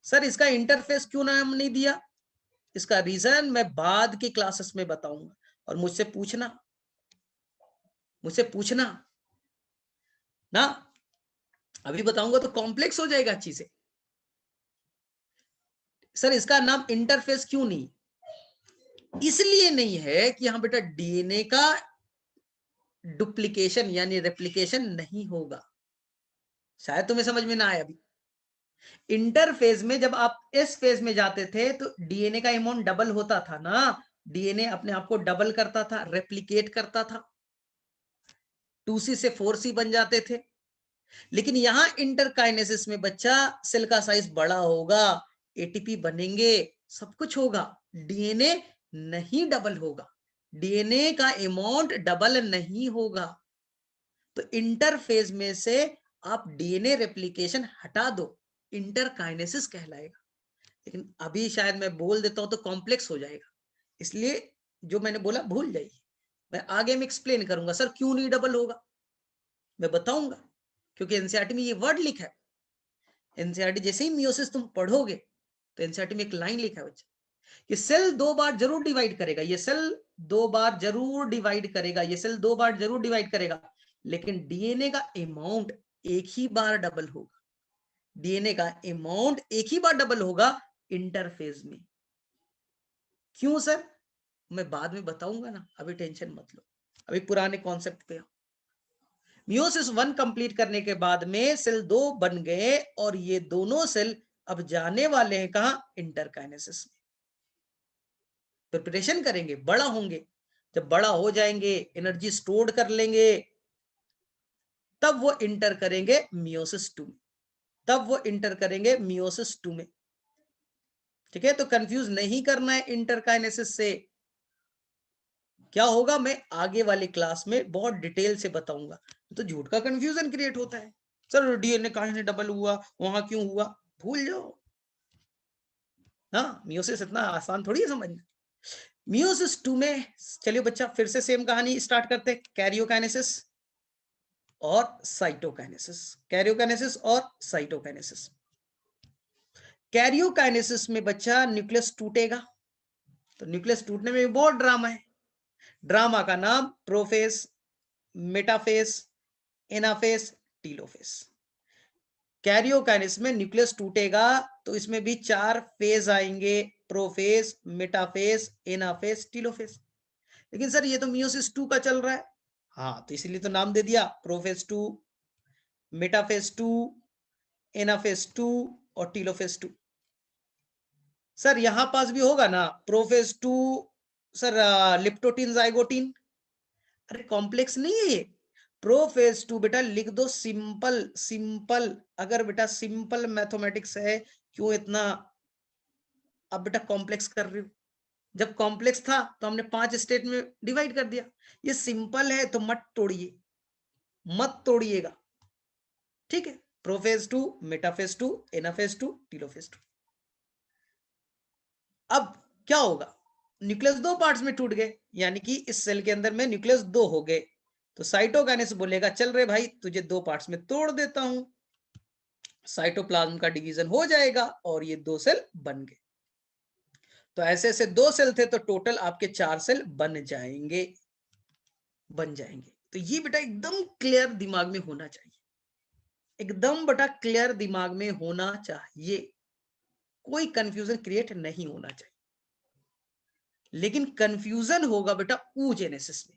सर इसका इंटरफेस क्यों नाम नहीं दिया? इसका रीजन मैं बाद की क्लासेस में बताऊंगा, और मुझसे पूछना ना, अभी बताऊंगा तो कॉम्प्लेक्स हो जाएगा चीजें। सर इसका नाम इंटरफेस क्यों नहीं? इसलिए नहीं है कि हाँ बेटा डीएनए का डुप्लीकेशन यानी रेप्लिकेशन नहीं होगा, शायद तुम्हें समझ में ना आए अभी। इंटरफेज में जब आप इस फेज में जाते थे तो डीएनए का अमाउंट डबल होता था ना, डीएनए अपने आप को डबल करता था, रेप्लिकेट करता था, 2C से 4C बन जाते थे। लेकिन यहां इंटरकाइनेसिस में बच्चा सेल का साइज बड़ा होगा, एटीपी बनेंगे, सब कुछ होगा, डीएनए नहीं डबल होगा, डीएनए का अमाउंट डबल नहीं होगा। तो इंटरफेज में से आप डीएनए रेप्लिकेशन हटा दो, इंटरकाइनेसिस कहलाएगा। लेकिन अभी शायद मैं बोल देता हूं तो कॉम्प्लेक्स हो जाएगा, इसलिए जो मैंने बोला भूल जाइए, मैं आगे में एक्सप्लेन करूंगा। सर क्यों नहीं डबल होगा मैं बताऊंगा, क्योंकि एनसीईआरटी में ये वर्ड लिखा है। एनसीईआरटी जैसे ही मियोसिस तुम पढ़ोगे तो एनसीईआरटी में एक लाइन लिखा है बच्चा, ये सेल 2 बार जरूर डिवाइड करेगा, ये सेल 2 बार जरूर डिवाइड करेगा, ये सेल 2 बार जरूर डिवाइड करेगा, लेकिन डीएनए का अमाउंट एक ही बार डबल होगा, डीएनए का अमाउंट एक ही बार डबल होगा इंटरफेज में। क्यों सर? मैं बाद में बताऊंगा ना, अभी टेंशन मत लो, अभी पुराने कॉन्सेप्ट पे आओ। मियोसिस 1 कंप्लीट करने के बाद में सेल 2 बन गए और ये दोनों सेल अब जाने वाले हैं कहां? इंटरकाइनेसिस में। प्रिपरेशन करेंगे, बड़ा होंगे, जब बड़ा हो जाएंगे एनर्जी स्टोर कर लेंगे, तब वो इंटर करेंगे मियोसिस 2 में, तब वो इंटर करेंगे मियोसिस 2 में। ठीक है, तो कंफ्यूज नहीं करना है इंटरकाइनेसिस से। क्या होगा मैं आगे वाली क्लास में बहुत डिटेल से बताऊंगा, तो झूठ का कंफ्यूजन क्रिएट होता है, सर डीएनए कहां से डबल हुआ, वहां क्यों हुआ, भूल जाओ। हाँ, मियोसिस इतना आसान थोड़ी है समझना। मियोसिस 2 में चलिए बच्चा फिर से सेम कहानी स्टार्ट करते हैं, कैरियोकाइनेसिस और साइटोकाइनेसिस, कैरियोकाइनेसिस और साइटोकाइनेसिस। कैरियोकाइनेसिस में बच्चा न्यूक्लियस टूटेगा, तो न्यूक्लियस टूटने में भी बहुत ड्रामा है, ड्रामा का नाम profess, metaphase, anaphase, telophase. Karyokinesis में न्यूक्लियस टूटेगा तो इसमें भी 4 फेज आएंगे, प्रोफेस, मेटाफेस, एनाफेस, टीलोफेस। लेकिन सर ये तो मियोसिस 2 का चल रहा है, हाँ तो इसलिए तो नाम दे दिया प्रोफेस 2, मेटाफेस 2, एनाफेस 2 और टीलोफेस 2। सर यहां पास भी होगा ना प्रोफेस 2, सर लिप्टोटीन जाइगोटीन, अरे कॉम्प्लेक्स नहीं है ये, प्रोफेज टू बेटा लिख दो सिंपल सिंपल। अगर बेटा सिंपल मैथमेटिक्स है क्यों इतना अब बेटा कॉम्प्लेक्स कर रही हो? जब कॉम्प्लेक्स था तो हमने 5 स्टेट में डिवाइड कर दिया। ये सिंपल है तो मत तोड़िए, मत तोड़िएगा, ठीक है। Prophase two, metaphase two, anaphase two, telophase two. अब क्या होगा, न्यूक्लियस दो पार्ट्स में टूट गए, यानी कि इस सेल के अंदर में न्यूक्लियस दो हो गए। तो साइटोकाइनेसिस बोलेगा चल रे भाई तुझे दो पार्ट्स में तोड़ देता हूं, साइटोप्लाज्म का डिवीजन हो जाएगा और ये दो सेल बन गए। तो ऐसे ऐसे दो सेल थे तो टोटल आपके 4 सेल बन जाएंगे, बन जाएंगे। तो ये बेटा एकदम क्लियर दिमाग में होना चाहिए, एकदम बेटा क्लियर दिमाग में होना चाहिए, कोई कंफ्यूजन क्रिएट नहीं होना चाहिए। लेकिन कंफ्यूजन होगा बेटा ऊजेनेसिस में,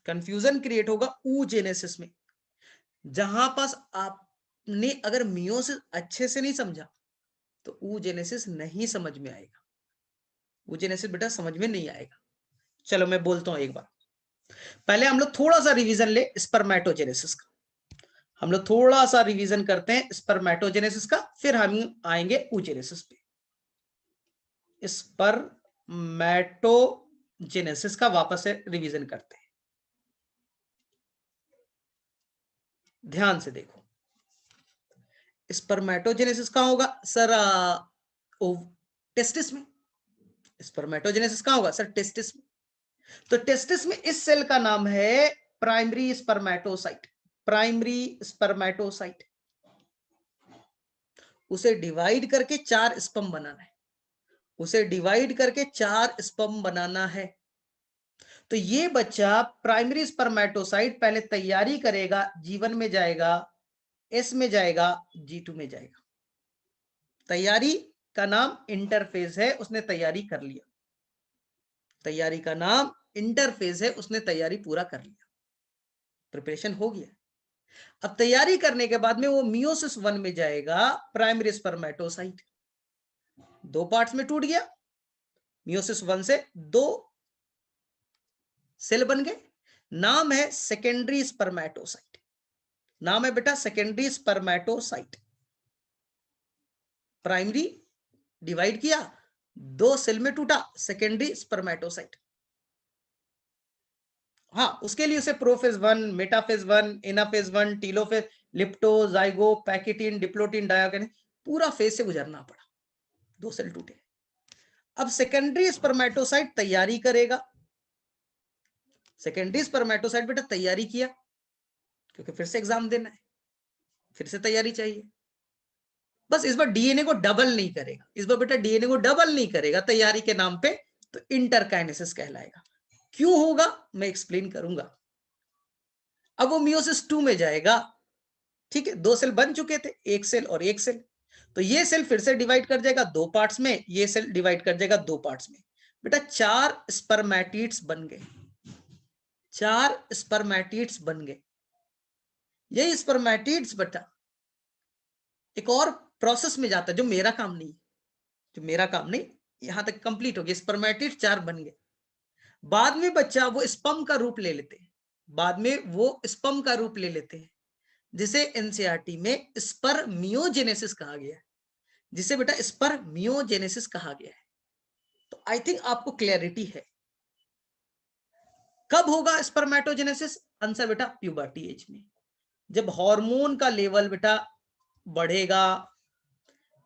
कंफ्यूजन क्रिएट होगा ऊजेनेसिस में, जहां पास आपने अगर मियोसिस अच्छे से नहीं समझा तो ऊजेनेसिस नहीं समझ में आएगा, ऊजेनेसिस बेटा समझ में नहीं आएगा। चलो मैं बोलता हूं एक बार, पहले हम लोग थोड़ा सा रिवीजन ले स्पर्मेटोजेनेसिस का, हम लोग थोड़ा सा रिवीजन करते हैं स्पर्मेटोजेनेसिस का, फिर हम आएंगे ऊजेनेसिस पे। स्पर्मेटोजेनेसिस का वापस से रिवीजन करते हैं, ध्यान से देखो। स्पर्मेटोजेनेसिस कहां होगा सर? टेस्टिस में। स्पर्मेटोजेनेसिस कहां होगा सर? टेस्टिस में। तो टेस्टिस में इस सेल का नाम है प्राइमरी स्पर्मेटोसाइट, प्राइमरी स्पर्मेटोसाइट। उसे डिवाइड करके 4 स्पर्म बनाना है, उसे डिवाइड करके 4 स्पर्म बनाना है। तो ये बच्चा प्राइमरी स्पर्मेटोसाइट पहले तैयारी करेगा, G1 में जाएगा, S में जाएगा, G2 में जाएगा। तैयारी का नाम इंटरफेज है, उसने तैयारी कर लिया, तैयारी का नाम इंटरफेज है, उसने तैयारी पूरा कर लिया, प्रिपरेशन हो गया। अब तैयारी करने के बाद में वो मियोसिस 1 में जाएगा, प्राइमरी स्पर्मेटोसाइट दो पार्ट्स में टूट गया, मियोसिस 1 से 2 सेल बन गए, नाम है सेकेंडरी स्पर्मेटोसाइट, नाम है बेटा सेकेंडरी स्पर्मेटोसाइट। प्राइमरी डिवाइड किया, 2 सेल में टूटा, सेकेंडरी स्पर्मेटोसाइट। हाँ, उसके लिए उसे prophase 1, metaphase 1, anaphase 1, telophase, lepto, zygo, pachytene, diplotene, diakinesis, पूरा फेज से गुजरना पड़ा, 2 सेल टूटे। अब सेकेंडरी स्पर्मेटोसाइट तैयारी करेगा, सेकेंडरी स्पर्मेटोसाइट बेटा तैयारी किया, क्योंकि फिर से एग्जाम देना है, फिर से तैयारी चाहिए। बस इस बार डीएनए को डबल नहीं करेगा, इस बार बेटा डीएनए को डबल नहीं करेगा तैयारी के नाम पे, तो इंटरकाइनेसिस कहलाएगा। क्यों होगा मैं एक्सप्लेन करूंगा। अब वो मियोसिस 2 में जाएगा, ठीक है, 2 सेल बन चुके थे, 1 सेल और 1 सेल, तो ये सेल फिर से डिवाइड कर जाएगा 2 पार्ट्स में, ये सेल डिवाइड कर जाएगा 2 पार्ट्स में। बेटा 4 स्पर्मेटिड्स बन गए, 4 स्पर्मेटिड्स बन गए। यही स्पर्मेटिड्स बेटा एक और प्रोसेस में जाता है, जो मेरा काम नहीं, जो मेरा काम नहीं, यहां तक कंप्लीट हो गया, स्पर्मेटिड 4 बन गए। बाद में बच्चा वो स्पर्म का रूप ले लेते हैं, बाद में वो स्पर्म का रूप ले लेते हैं, जिसे एनसीईआरटी में स्पर्मियोजेनेसिस कहा गया है, जिसे बेटा स्पर्मियोजेनेसिस कहा गया है। तो आई थिंक आपको क्लैरिटी है। कब होगा स्पर्मेटोजेनेसिस? आंसर बेटा प्यूबर्टी एज में, जब हार्मोन का लेवल बेटा बढ़ेगा,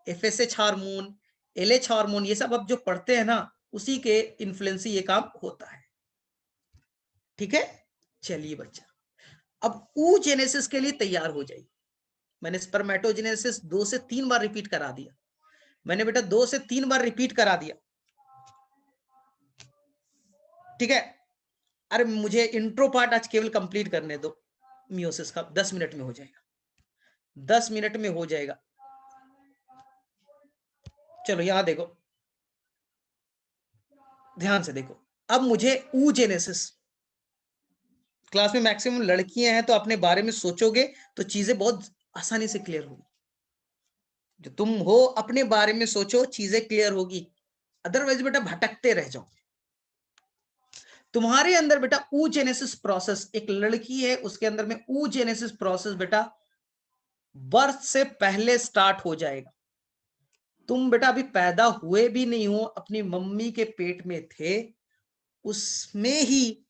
एफएसएच हार्मोन, एलएच हार्मोन, ये सब अब जो पढ़ते हैं ना, उसी के इन्फ्लुएंस से ये काम होता है, ठीक है। चलिए बच्चा, अब ऊजेनेसिस के लिए तैयार हो जाइए। मैंने स्पर्मेटोजेनेसिस 2 से 3 बार रिपीट करा दिया, मैंने बेटा 2 से 3 बार रिपीट करा दिया, ठीक है। अरे मुझे इंट्रो पार्ट आज केवल कंप्लीट करने दो, मियोसिस का 10 मिनट में हो जाएगा, 10 मिनट में हो जाएगा। चलो यहां देखो, ध्यान से देखो। अब मुझे ऊजेनेसिस, क्लास में मैक्सिमम लड़कियां हैं तो अपने बारे में सोचोगे तो चीजें बहुत आसानी से क्लियर होगी। जो तुम हो अपने बारे में सोचो, चीजें क्लियर होगी, अदरवाइज बेटा भटकते रह जाओ। तुम्हारे अंदर बेटा oogenesis प्रोसेस, एक लड़की है उसके अंदर में oogenesis प्रोसेस बेटा बर्थ से पहले स्टार्ट हो जाएगा। तुम बेटा अभी पैदा हुए भी नहीं हो, अपनी मम्मी के पेट में थे, उसमें ही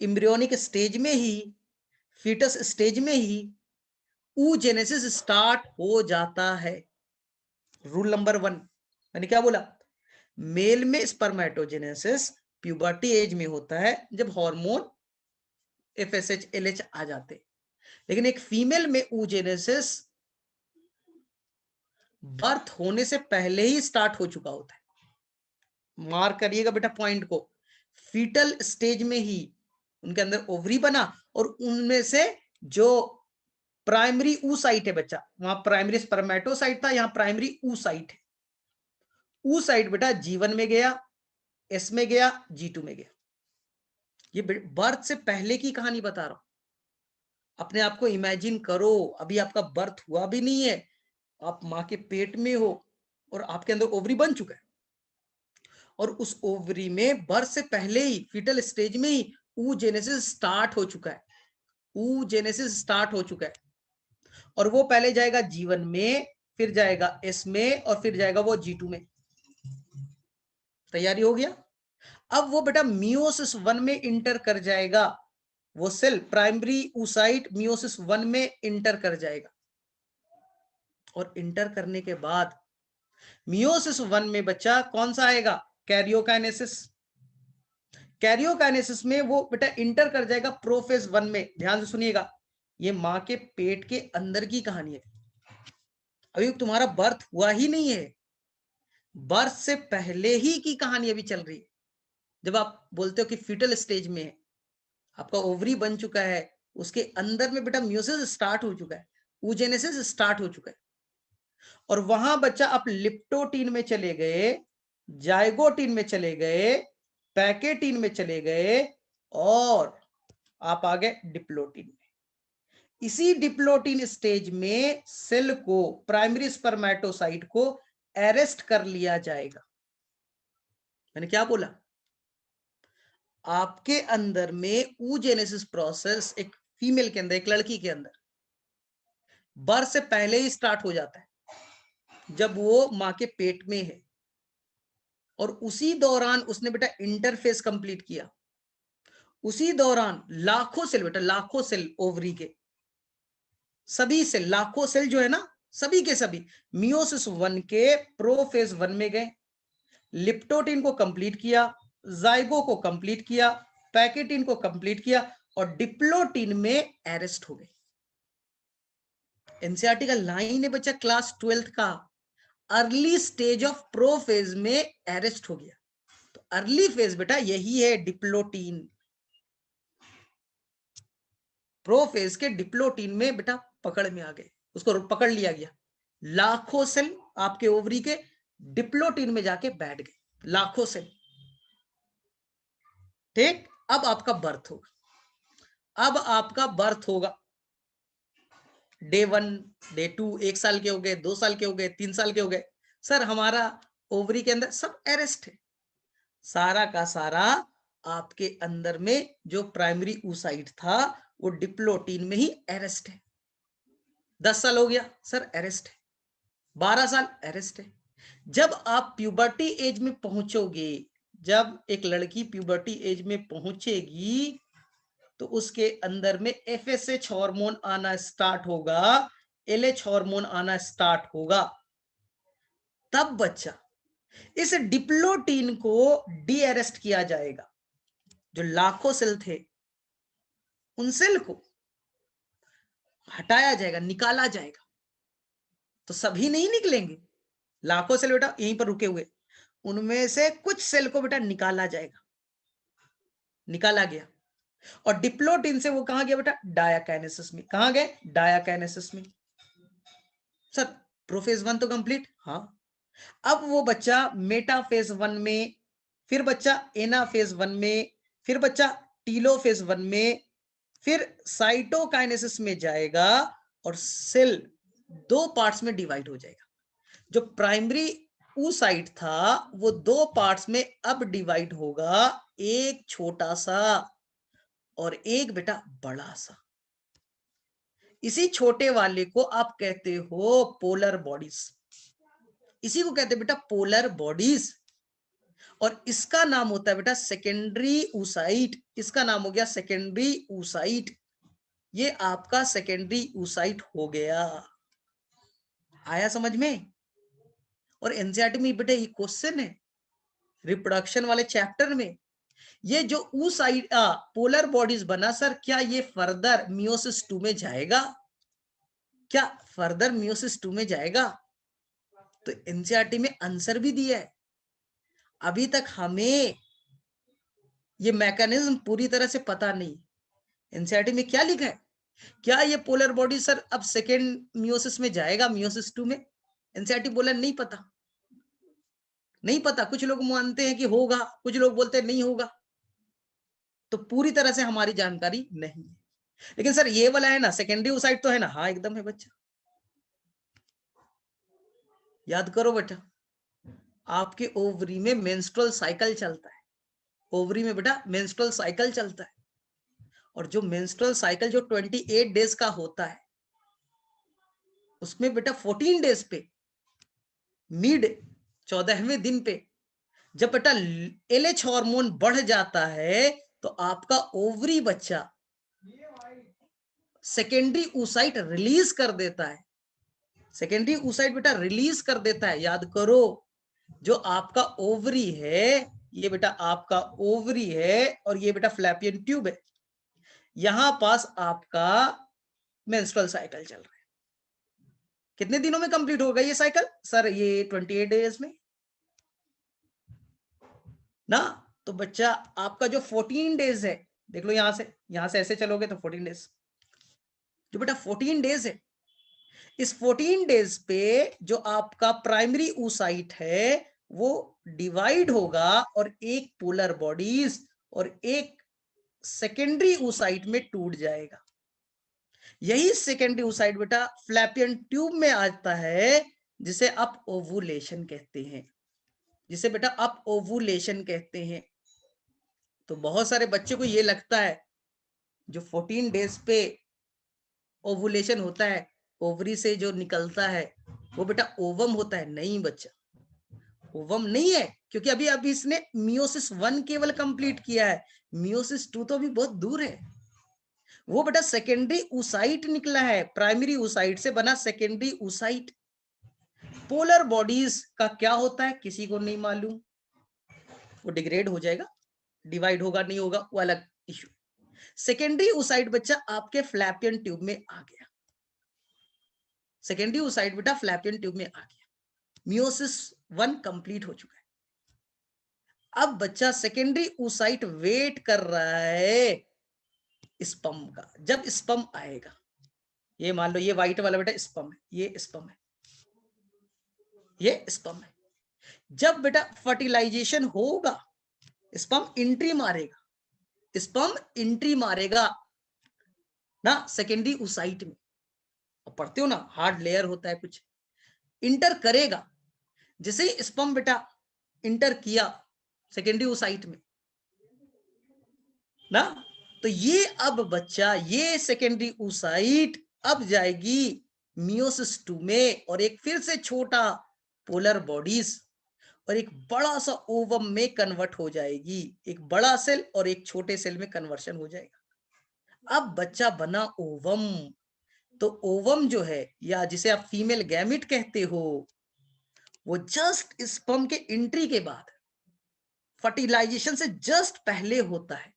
एम्ब्रियोनिक स्टेज में ही, फीटस स्टेज में ही oogenesis स्टार्ट हो जाता है। रूल नंबर 1, मैंने क्या बोला? मेल में स्पर्मेटोजेनेसिस प्यूबर्टी एज में होता है जब हार्मोन एफएसएच एलएच आ जाते, लेकिन एक फीमेल में oogenesis बर्थ होने से पहले ही स्टार्ट हो चुका होता है। मार्क करिएगा बेटा पॉइंट को, फीटल स्टेज में ही उनके अंदर ओवरी बना और उनमें से जो प्राइमरी ऊसाइट है बच्चा, वहां प्राइमरी स्पर्मेटोसाइट था, यहां प्राइमरी ऊसाइट है। ऊसाइट बेटा जीवन में गया, एस में गया, G2 में गया। ये बर्थ से पहले की कहानी बता रहा हूं, अपने आप को इमेजिन करो, अभी आपका बर्थ हुआ भी नहीं है, आप मां के पेट में हो और आपके अंदर ओवरी बन चुका है, और उस ओवरी में बर्थ से पहले ही फीटल स्टेज में ही oogenesis स्टार्ट हो चुका है। oogenesis स्टार्ट हो चुका है और वो पहले जाएगा जीवन में, फिर जाएगा एस में और फिर जाएगा वो G2 में। तैयारी हो गया? अब वो बेटा मियोसिस 1 में इंटर कर जाएगा, वो सेल प्राइमरी ऊसाइट मियोसिस 1 में इंटर कर जाएगा, और इंटर करने के बाद मियोसिस 1 में बच्चा कौन सा आएगा? कैरियोकाइनेसिस। कैरियोकाइनेसिस में वो बेटा इंटर कर जाएगा प्रोफेज 1 में। ध्यान से सुनिएगा, ये मां के पेट के अंदर की कहानी है, अभी तुम्हारा बर्थ हुआ ही नहीं है, बर्थ से पहले ही की कहानी अभी चल रही है। जब आप बोलते हो कि फीटल स्टेज में है, आपका ओवरी बन चुका है, उसके अंदर में बेटा म्यूसिस स्टार्ट हो चुका है, oogenesis स्टार्ट हो चुका है, और वहां बच्चा आप लिप्टोटीन में चले गए, जाइगोटीन में चले गए, पैकेटीन में चले गए, और आप आ गए डिप्लोटीन में। इसी डिप्लोटीन स्टेज में सेल को, प्राइमरी स्पर्मेटोसाइट को अरेस्ट कर लिया जाएगा। मैंने क्या बोला? आपके अंदर में oogenesis प्रोसेस एक फीमेल के अंदर, एक लड़की के अंदर बर्थ से पहले ही स्टार्ट हो जाता है, जब वो मां के पेट में है, और उसी दौरान उसने बेटा इंटरफेस कंप्लीट किया। उसी दौरान लाखों सेल बेटा, लाखों सेल ओवरी के, सभी सेल, लाखों सेल जो है ना, सभी के सभी मियोसिस 1 के प्रोफेज 1 में गए, लिप्टोटीन को कंप्लीट किया, जाइगो को कंप्लीट किया, पैकेटीन को कंप्लीट किया, और डिप्लोटीन में अरेस्ट हो गए। एनसीईआरटी का लाइन है बच्चा क्लास 12th का, अर्ली स्टेज ऑफ प्रोफेज में अरेस्ट हो गया। तो अर्ली फेज बेटा यही है डिप्लोटीन। प्रोफेज के डिप्लोटीन में बेटा पकड़ में आ गए, उसको पकड़ लिया गया, लाखों सेल आपके ओवरी के डिप्लोटीन में जाके बैठ गए, लाखों सेल। ठीक, अब आपका बर्थ होगा, अब आपका बर्थ होगा, डे 1, डे 2, 1 साल के हो गए, 2 साल के हो गए, 3 साल के हो गए। सर हमारा ओवरी के अंदर सब अरेस्ट है, सारा का सारा आपके अंदर में जो प्राइमरी oocyte था वो डिप्लोटीन में ही अरेस्ट है। 10 साल हो गया, सर अरेस्ट है, 12 साल अरेस्ट है। जब आप प्यूबर्टी एज में पहुंचोगे, जब एक लड़की प्यूबर्टी एज में पहुंचेगी, तो उसके अंदर में एफएसएच हार्मोन आना स्टार्ट होगा, एलएच हार्मोन आना स्टार्ट होगा। तब बच्चा इस डिप्लोटीन को डी अरेस्ट किया जाएगा, जो लाखों सेल थे उन सेल को हटाया जाएगा, निकाला जाएगा। तो सभी नहीं निकलेंगे, लाखों सेल बेटा यहीं पर रुके हुए, उनमें से कुछ सेल को बेटा निकाला जाएगा, निकाला गया, और डिप्लोटीन से वो कहां गया बेटा? डायाकाइनेसिस में। कहां गए? डायाकाइनेसिस में। सर प्रोफेज 1 तो कंप्लीट, हाँ। अब वो बच्चा मेटाफेज 1 में, फिर बच्चा एनाफेज 1 में, फिर बच्चा टीलोफेज 1 में, फिर साइटोकाइनेसिस में जाएगा, और सेल 2 पार्ट्स में डिवाइड हो जाएगा। जो प्राइमरी oocyte था वो दो पार्ट्स में अब डिवाइड होगा, एक छोटा सा और एक बेटा बड़ा सा। इसी छोटे वाले को आप कहते हो पोलर बॉडीज, इसी को कहते हैं बेटा पोलर बॉडीज। और इसका नाम होता है बेटा सेकेंडरी oocyte, इसका नाम हो गया सेकेंडरी oocyte। ये आपका सेकेंडरी oocyte हो गया। आया समझ में? और एनसीईआरटी में बेटा ये क्वेश्चन है रिप्रोडक्शन वाले चैप्टर में, ये जो oocyte पोलर बॉडीज बना सर, क्या ये फर्दर मियोसिस 2 में जाएगा? क्या फर्दर मियोसिस 2 में जाएगा? तो एनसीईआरटी में आंसर भी दिया है। अभी तक हमें ये मैकेनिज्म पूरी तरह से पता नहीं। एनसीईआरटी में क्या लिखा है, क्या ये पोलर बॉडी सर अब सेकेंड मियोसिस में जाएगा, मियोसिस 2 में? एनसीईआरटी बोला नहीं पता, नहीं पता। कुछ लोग मानते हैं कि होगा, कुछ लोग बोलते हैं नहीं होगा। तो पूरी तरह से हमारी जानकारी नहीं है। लेकिन सर ये वाला है ना सेकेंडरी oocyte तो है ना? हाँ एकदम है बच्चा, याद करो बेटा। आपके ओवरी में मेंस्ट्रुअल साइकिल चलता है, ओवरी में बेटा मेंस्ट्रुअल साइकिल चलता है। और जो मेंस्ट्रुअल साइकिल जो 28 डेज का होता है, उसमें बेटा 14 डेज पे मिड 14वें दिन पे जब बेटा एलएच हार्मोन बढ़ जाता है, तो आपका ओवरी बच्चा सेकेंडरी oocyte रिलीज कर देता है। सेकेंडरी oocyte बेटा रिलीज कर देता है। याद करो, जो आपका ओवरी है, ये बेटा आपका ओवरी है और ये बेटा फ्लैपियन ट्यूब है। यहां पास आपका मेंस्ट्रुअल साइकिल चल रहा है। कितने दिनों में कंप्लीट होगा ये साइकिल सर? ये 28 डेज में ना। तो बच्चा आपका जो 14 डेज है, देख लो यहां से ऐसे चलोगे तो 14 डेज, जो बेटा 14 डेज है, इस 14 डेज पे जो आपका प्राइमरी oocyte है वो डिवाइड होगा और एक पोलर बॉडीज और एक सेकेंडरी oocyte में टूट जाएगा। यही सेकेंडरी oocyte बेटा फ्लैपियन ट्यूब में आता है, जिसे आप ओवुलेशन कहते हैं, जिसे बेटा आप ओवुलेशन कहते हैं। तो बहुत सारे बच्चे को ये लगता है जो 14 डेज पे ओवुलेशन होता है, ओवरी से जो निकलता है वो बेटा ओवम होता है। नहीं बच्चा, ओवम नहीं है, क्योंकि अभी अभी इसने मियोसिस 1 केवल कंप्लीट किया है, मियोसिस 2 तो अभी बहुत दूर है। वो बेटा सेकेंडरी oocyte निकला है, प्राइमरी oocyte से बना सेकेंडरी oocyte। पोलर बॉडीज का क्या होता है किसी को नहीं मालूम, वो डिग्रेड हो जाएगा, डिवाइड होगा नहीं होगा वो अलग इश्यू। सेकेंडरी oocyte बच्चा आपके फ्लैपियन ट्यूब में आ गया, सेकेंडरी oocyte बेटा फ्लैपियन ट्यूब में आ गया, मियोसिस 1 कंप्लीट हो चुका है। अब बच्चा सेकेंडरी oocyte वेट कर रहा है स्पर्म का, जब स्पर्म आएगा। ये मान लो ये व्हाइट वाला बेटा स्पर्म है, ये स्पर्म है, ये स्पर्म है। जब बेटा फर्टिलाइजेशन होगा, स्पर्म एंट्री मारेगा, स्पर्म एंट्री मारेगा ना सेकेंडरी oocyte में। पढ़ते हो ना, हार्ड लेयर होता है कुछ, इंटर करेगा। जैसे ही स्पर्म बेटा इंटर किया सेकेंडरी oocyte में ना, तो ये अब बच्चा ये सेकेंडरी oocyte अब जाएगी मियोसिस 2 में और एक फिर से छोटा पोलर बॉडीज और एक बड़ा सा ओवम में कन्वर्ट हो जाएगी, एक बड़ा सेल और एक छोटे सेल में कन्वर्शन हो जाएगा। अब बच्चा बना ओवम। तो ओवम जो है, या जिसे आप फीमेल गैमिट कहते हो, वो जस्ट स्पर्म के एंट्री के बाद फर्टिलाइजेशन से जस्ट पहले होता है।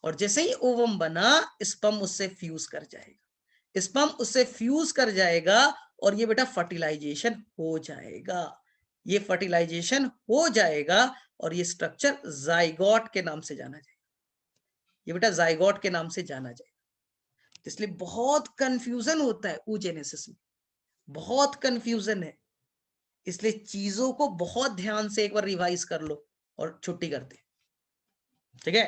और जैसे ही ओवम बना, स्पर्म उससे फ्यूज कर जाएगा, स्पर्म उससे फ्यूज कर जाएगा और ये बेटा फर्टिलाइजेशन हो जाएगा, ये फर्टिलाइजेशन हो जाएगा और ये स्ट्रक्चर जाइगोट के नाम से जाना जाएगा, ये बेटा जाइगोट के नाम से जाना जाएगा। इसलिए बहुत कंफ्यूजन होता है oogenesis में, बहुत कंफ्यूजन है। इसलिए चीजों को बहुत ध्यान से एक बार रिवाइज कर लो और छुट्टी करते, ठीक है?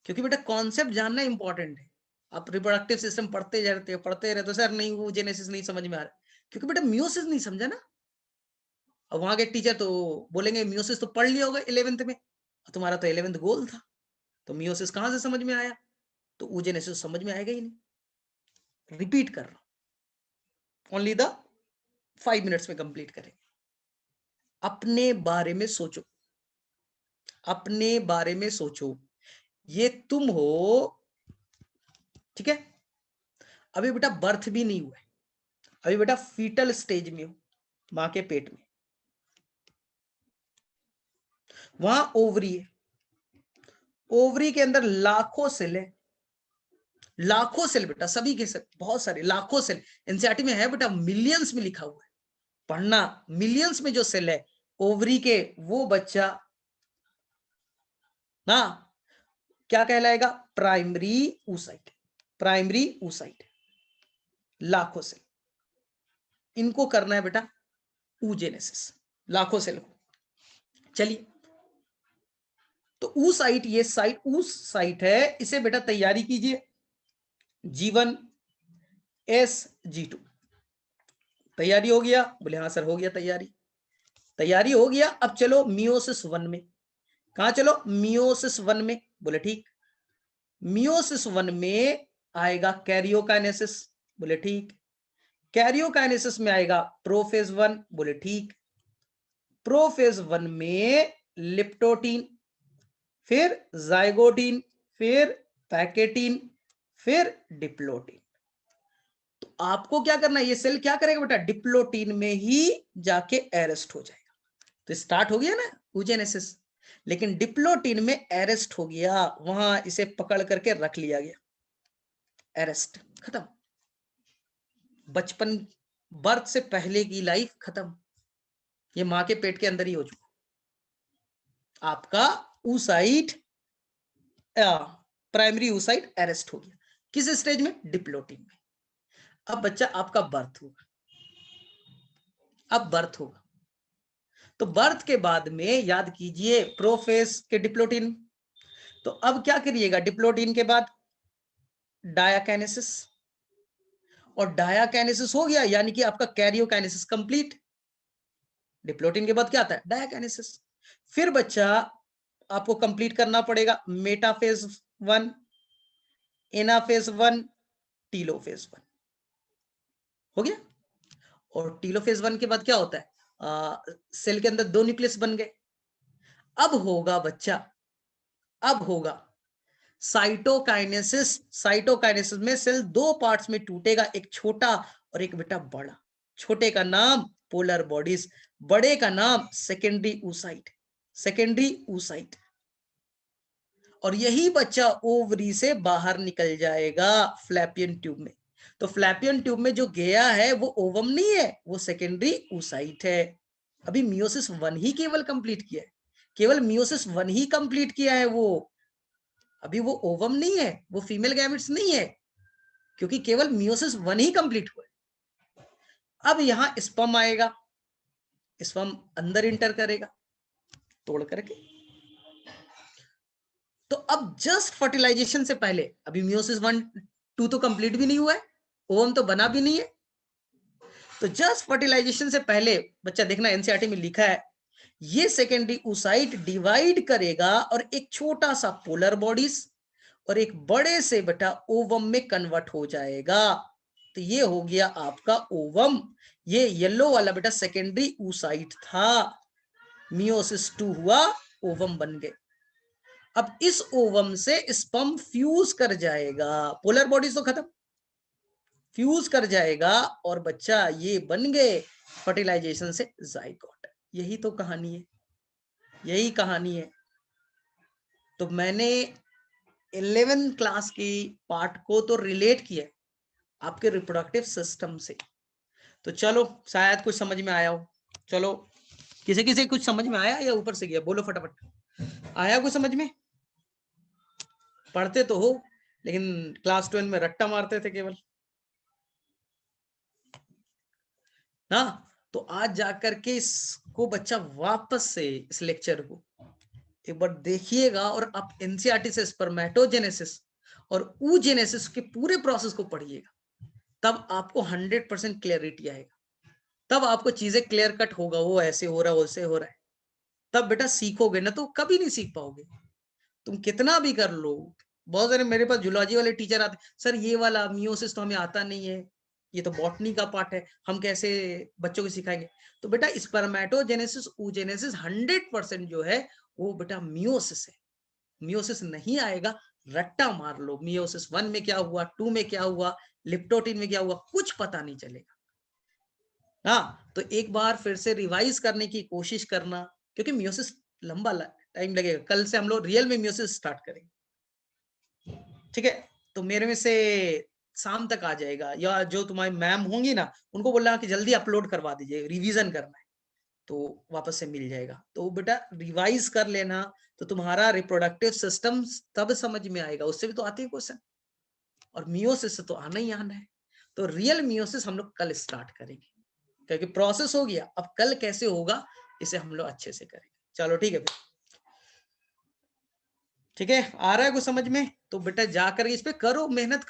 क्योंकि बेटा कॉन्सेप्ट जानना इंपॉर्टेंट है। आप रिप्रोडक्टिव सिस्टम पढ़ते रहते हो सर नहीं वो जेनेसिस नहीं समझ में आ रहा, क्योंकि बेटा मियोसिस नहीं समझा ना, अब वहां के टीचर तो बोलेंगे मियोसिस तो पढ़ लिया होगा 11th में, तुम्हारा तो 11th गोल था, तो मियोसिस कहां से समझ में आया? तो oogenesis समझ में आएगा ही नहीं। रिपीट कर रहा हूं, ओनली द 5 मिनट्स में कंप्लीट करेंगे। अपने बारे में सोचो, अपने बारे में सोचो, ये तुम हो, ठीक है? अभी बेटा बर्थ भी नहीं हुआ है, अभी बेटा फीटल स्टेज में हो, मां के पेट में। वहां ओवरी है, ओवरी के अंदर लाखों सेल है, लाखों सेल बेटा, सभी के सेल, बहुत सारे लाखों सेल। एनसीईआरटी में है बेटा, मिलियंस में लिखा हुआ है, पढ़ना। मिलियंस में जो सेल है ओवरी के, वो बच्चा ना क्या कहलाएगा? प्राइमरी oocyte, प्राइमरी oocyte, लाखों सेल। इनको करना है बेटा oogenesis, लाखों सेल को। चलिए, तो oocyte, ये साइट oocyte है, इसे बेटा तैयारी कीजिए, G1 SG2। तैयारी हो गया? बोले हाँ सर हो गया तैयारी, तैयारी हो गया। अब चलो मियोसिस 1 में। कहा चलो? मियोसिस 1 में। बोले ठीक। मियोसिस 1 में आएगा कैरियोकाइनेसिस। बोले ठीक। कैरियोकाइनेसिस में आएगा प्रोफेज 1। बोले ठीक। प्रोफेज 1 में लिप्टोटीन, फिर जाइगोटीन, फिर पैकेटीन, फिर डिप्लोटीन। तो आपको क्या करना है? ये सेल क्या करेगा बेटा? डिप्लोटीन में ही जाके अरेस्ट हो जाएगा। तो स्टार्ट हो गया ना oogenesis, लेकिन डिप्लोटीन में अरेस्ट हो गया, वहां इसे पकड़ करके रख लिया गया, अरेस्ट, खत्म। बचपन, बर्थ से पहले की लाइफ खत्म, ये मां के पेट के अंदर ही हो चुका। आपका oocyte, प्राइमरी oocyte अरेस्ट हो गया। किस स्टेज में? डिप्लोटीन में। अब बच्चा आपका बर्थ होगा, अब बर्थ होगा। तो बर्थ के बाद में याद कीजिए प्रोफेज के डिप्लोटीन। तो अब क्या करिएगा? डिप्लोटीन के बाद डायाकाइनेसिस, और डायाकाइनेसिस हो गया यानी कि आपका कैरियोकाइनेसिस कंप्लीट। डिप्लोटीन के बाद क्या आता है? डायाकाइनेसिस। फिर बच्चा आपको कंप्लीट करना पड़ेगा मेटाफेज 1, एनाफेज 1, टीलोफेज 1। हो गया? और टीलोफेज 1 के बाद क्या होता है? सेल के अंदर 2 न्यूक्लियस बन गए। अब होगा बच्चा, अब होगा साइटोकाइनेसिस। साइटोकाइनेसिस में सेल 2 पार्ट्स में टूटेगा, एक छोटा और एक बेटा बड़ा। छोटे का नाम पोलर बॉडीज, बड़े का नाम सेकेंडरी oocyte, सेकेंडरी oocyte। और यही बच्चा ओवरी से बाहर निकल जाएगा फ्लैपियन ट्यूब में। तो फ्लैपियन ट्यूब में जो गया है वो ओवम नहीं है, वो सेकेंडरी oocyte है। अभी मियोसिस 1 ही केवल कंप्लीट किया है, केवल मियोसिस 1 ही कंप्लीट किया है वो। अभी वो ओवम नहीं है, वो फीमेल गैमेट्स नहीं है, क्योंकि केवल मियोसिस 1 ही कंप्लीट हुआ है। अब यहां स्पर्म आएगा, स्पर्म अंदर इंटर करेगा तोड़ करके। तो अब जस्ट फर्टिलाइजेशन से पहले, अभी मियोसिस 1 2 तो कंप्लीट भी नहीं हुआ है, ओवम तो बना भी नहीं है, तो जस्ट फर्टिलाइजेशन से पहले बच्चा देखना एनसीईआरटी में लिखा है, ये सेकेंडरी oocyte डिवाइड करेगा और एक छोटा सा पोलर बॉडीज और एक बड़े से बेटा ओवम में कन्वर्ट हो जाएगा। तो ये हो गया आपका ओवम। ये येलो वाला बेटा सेकेंडरी oocyte था, मियोसिस 2 हुआ, ओवम बन गए। अब इस ओवम से स्पर्म फ्यूज कर जाएगा, पोलर बॉडीज तो खत्म, फ्यूज कर जाएगा और बच्चा ये बन गए फर्टिलाइजेशन से जाइगोट। यही तो कहानी है, यही कहानी है। तो मैंने 11th क्लास की पार्ट को तो रिलेट किया आपके रिप्रोडक्टिव सिस्टम से। तो चलो शायद कुछ समझ में आया हो। चलो किसी किसी कुछ समझ में आया या ऊपर से गया? बोलो फटाफट, आया कुछ समझ में? पढ़ते तो हो लेकिन क्लास 12 में रट्टा मारते थे केवल ना। तो आज जाकर के इसको बच्चा वापस से इस लेक्चर को एक बार देखिएगा और आप एनसीईआरटी से स्पर्मेटोजेनेसिस और oogenesis के पूरे प्रोसेस को पढ़िएगा, तब आपको 100% क्लैरिटी आएगा। तब आपको चीजें क्लियर कट होगा, वो ऐसे हो रहा है, वैसे हो रहा है, तब बेटा सीखोगे, ना तो कभी नहीं सीख पाओगे। तुम कितना भी कर लो। बहुत सारे मेरे पास जूलॉजी वाले टीचर आते, सर ये वाला मियोसिस तो हमें आता नहीं है, ये तो बॉटनी का पार्ट है, हम कैसे बच्चों को सिखाएंगे। तो बेटा स्पर्मेटोजेनेसिस oogenesis 100% जो है वो बेटा मियोसिस है। मियोसिस नहीं आएगा, रट्टा मार लो, मियोसिस 1 में क्या हुआ, 2 में क्या हुआ, लिप्टोटिन में क्या हुआ, कुछ पता नहीं चलेगा। हाँ, तो एक बार फिर से रिवाइज करने की कोशिश करना, क्योंकि मियोसिस लंबा टाइम लगेगा। कल से हम लोग रियल में मियोसिस स्टार्ट करेंगे, ठीक है। तो मेरे में से शाम तक आ जाएगा, या जो तुम्हारी मैम होंगी ना, उनको बोलना कि जल्दी अपलोड करवा दीजिए, रिवीजन करना है, तो वापस से मिल जाएगा। तो बेटा रिवाइज कर लेना, तो तुम्हारा रिप्रोडक्टिव सिस्टम तब समझ में आएगा, उससे भी तो आते हैं क्वेश्चन, और मियोसिस से तो आना ही आना है। तो रियल मियोसिस हम लोग कल स्टार्ट करेंगे, क्योंकि प्रोसेस हो गया, अब कल कैसे होगा इसे हम लोग अच्छे से करेंगे। चलो ठीक है, ठीक है, आ रहा है कुछ समझ में? तो बेटा जाकर इस पे करो, मेहनत करो।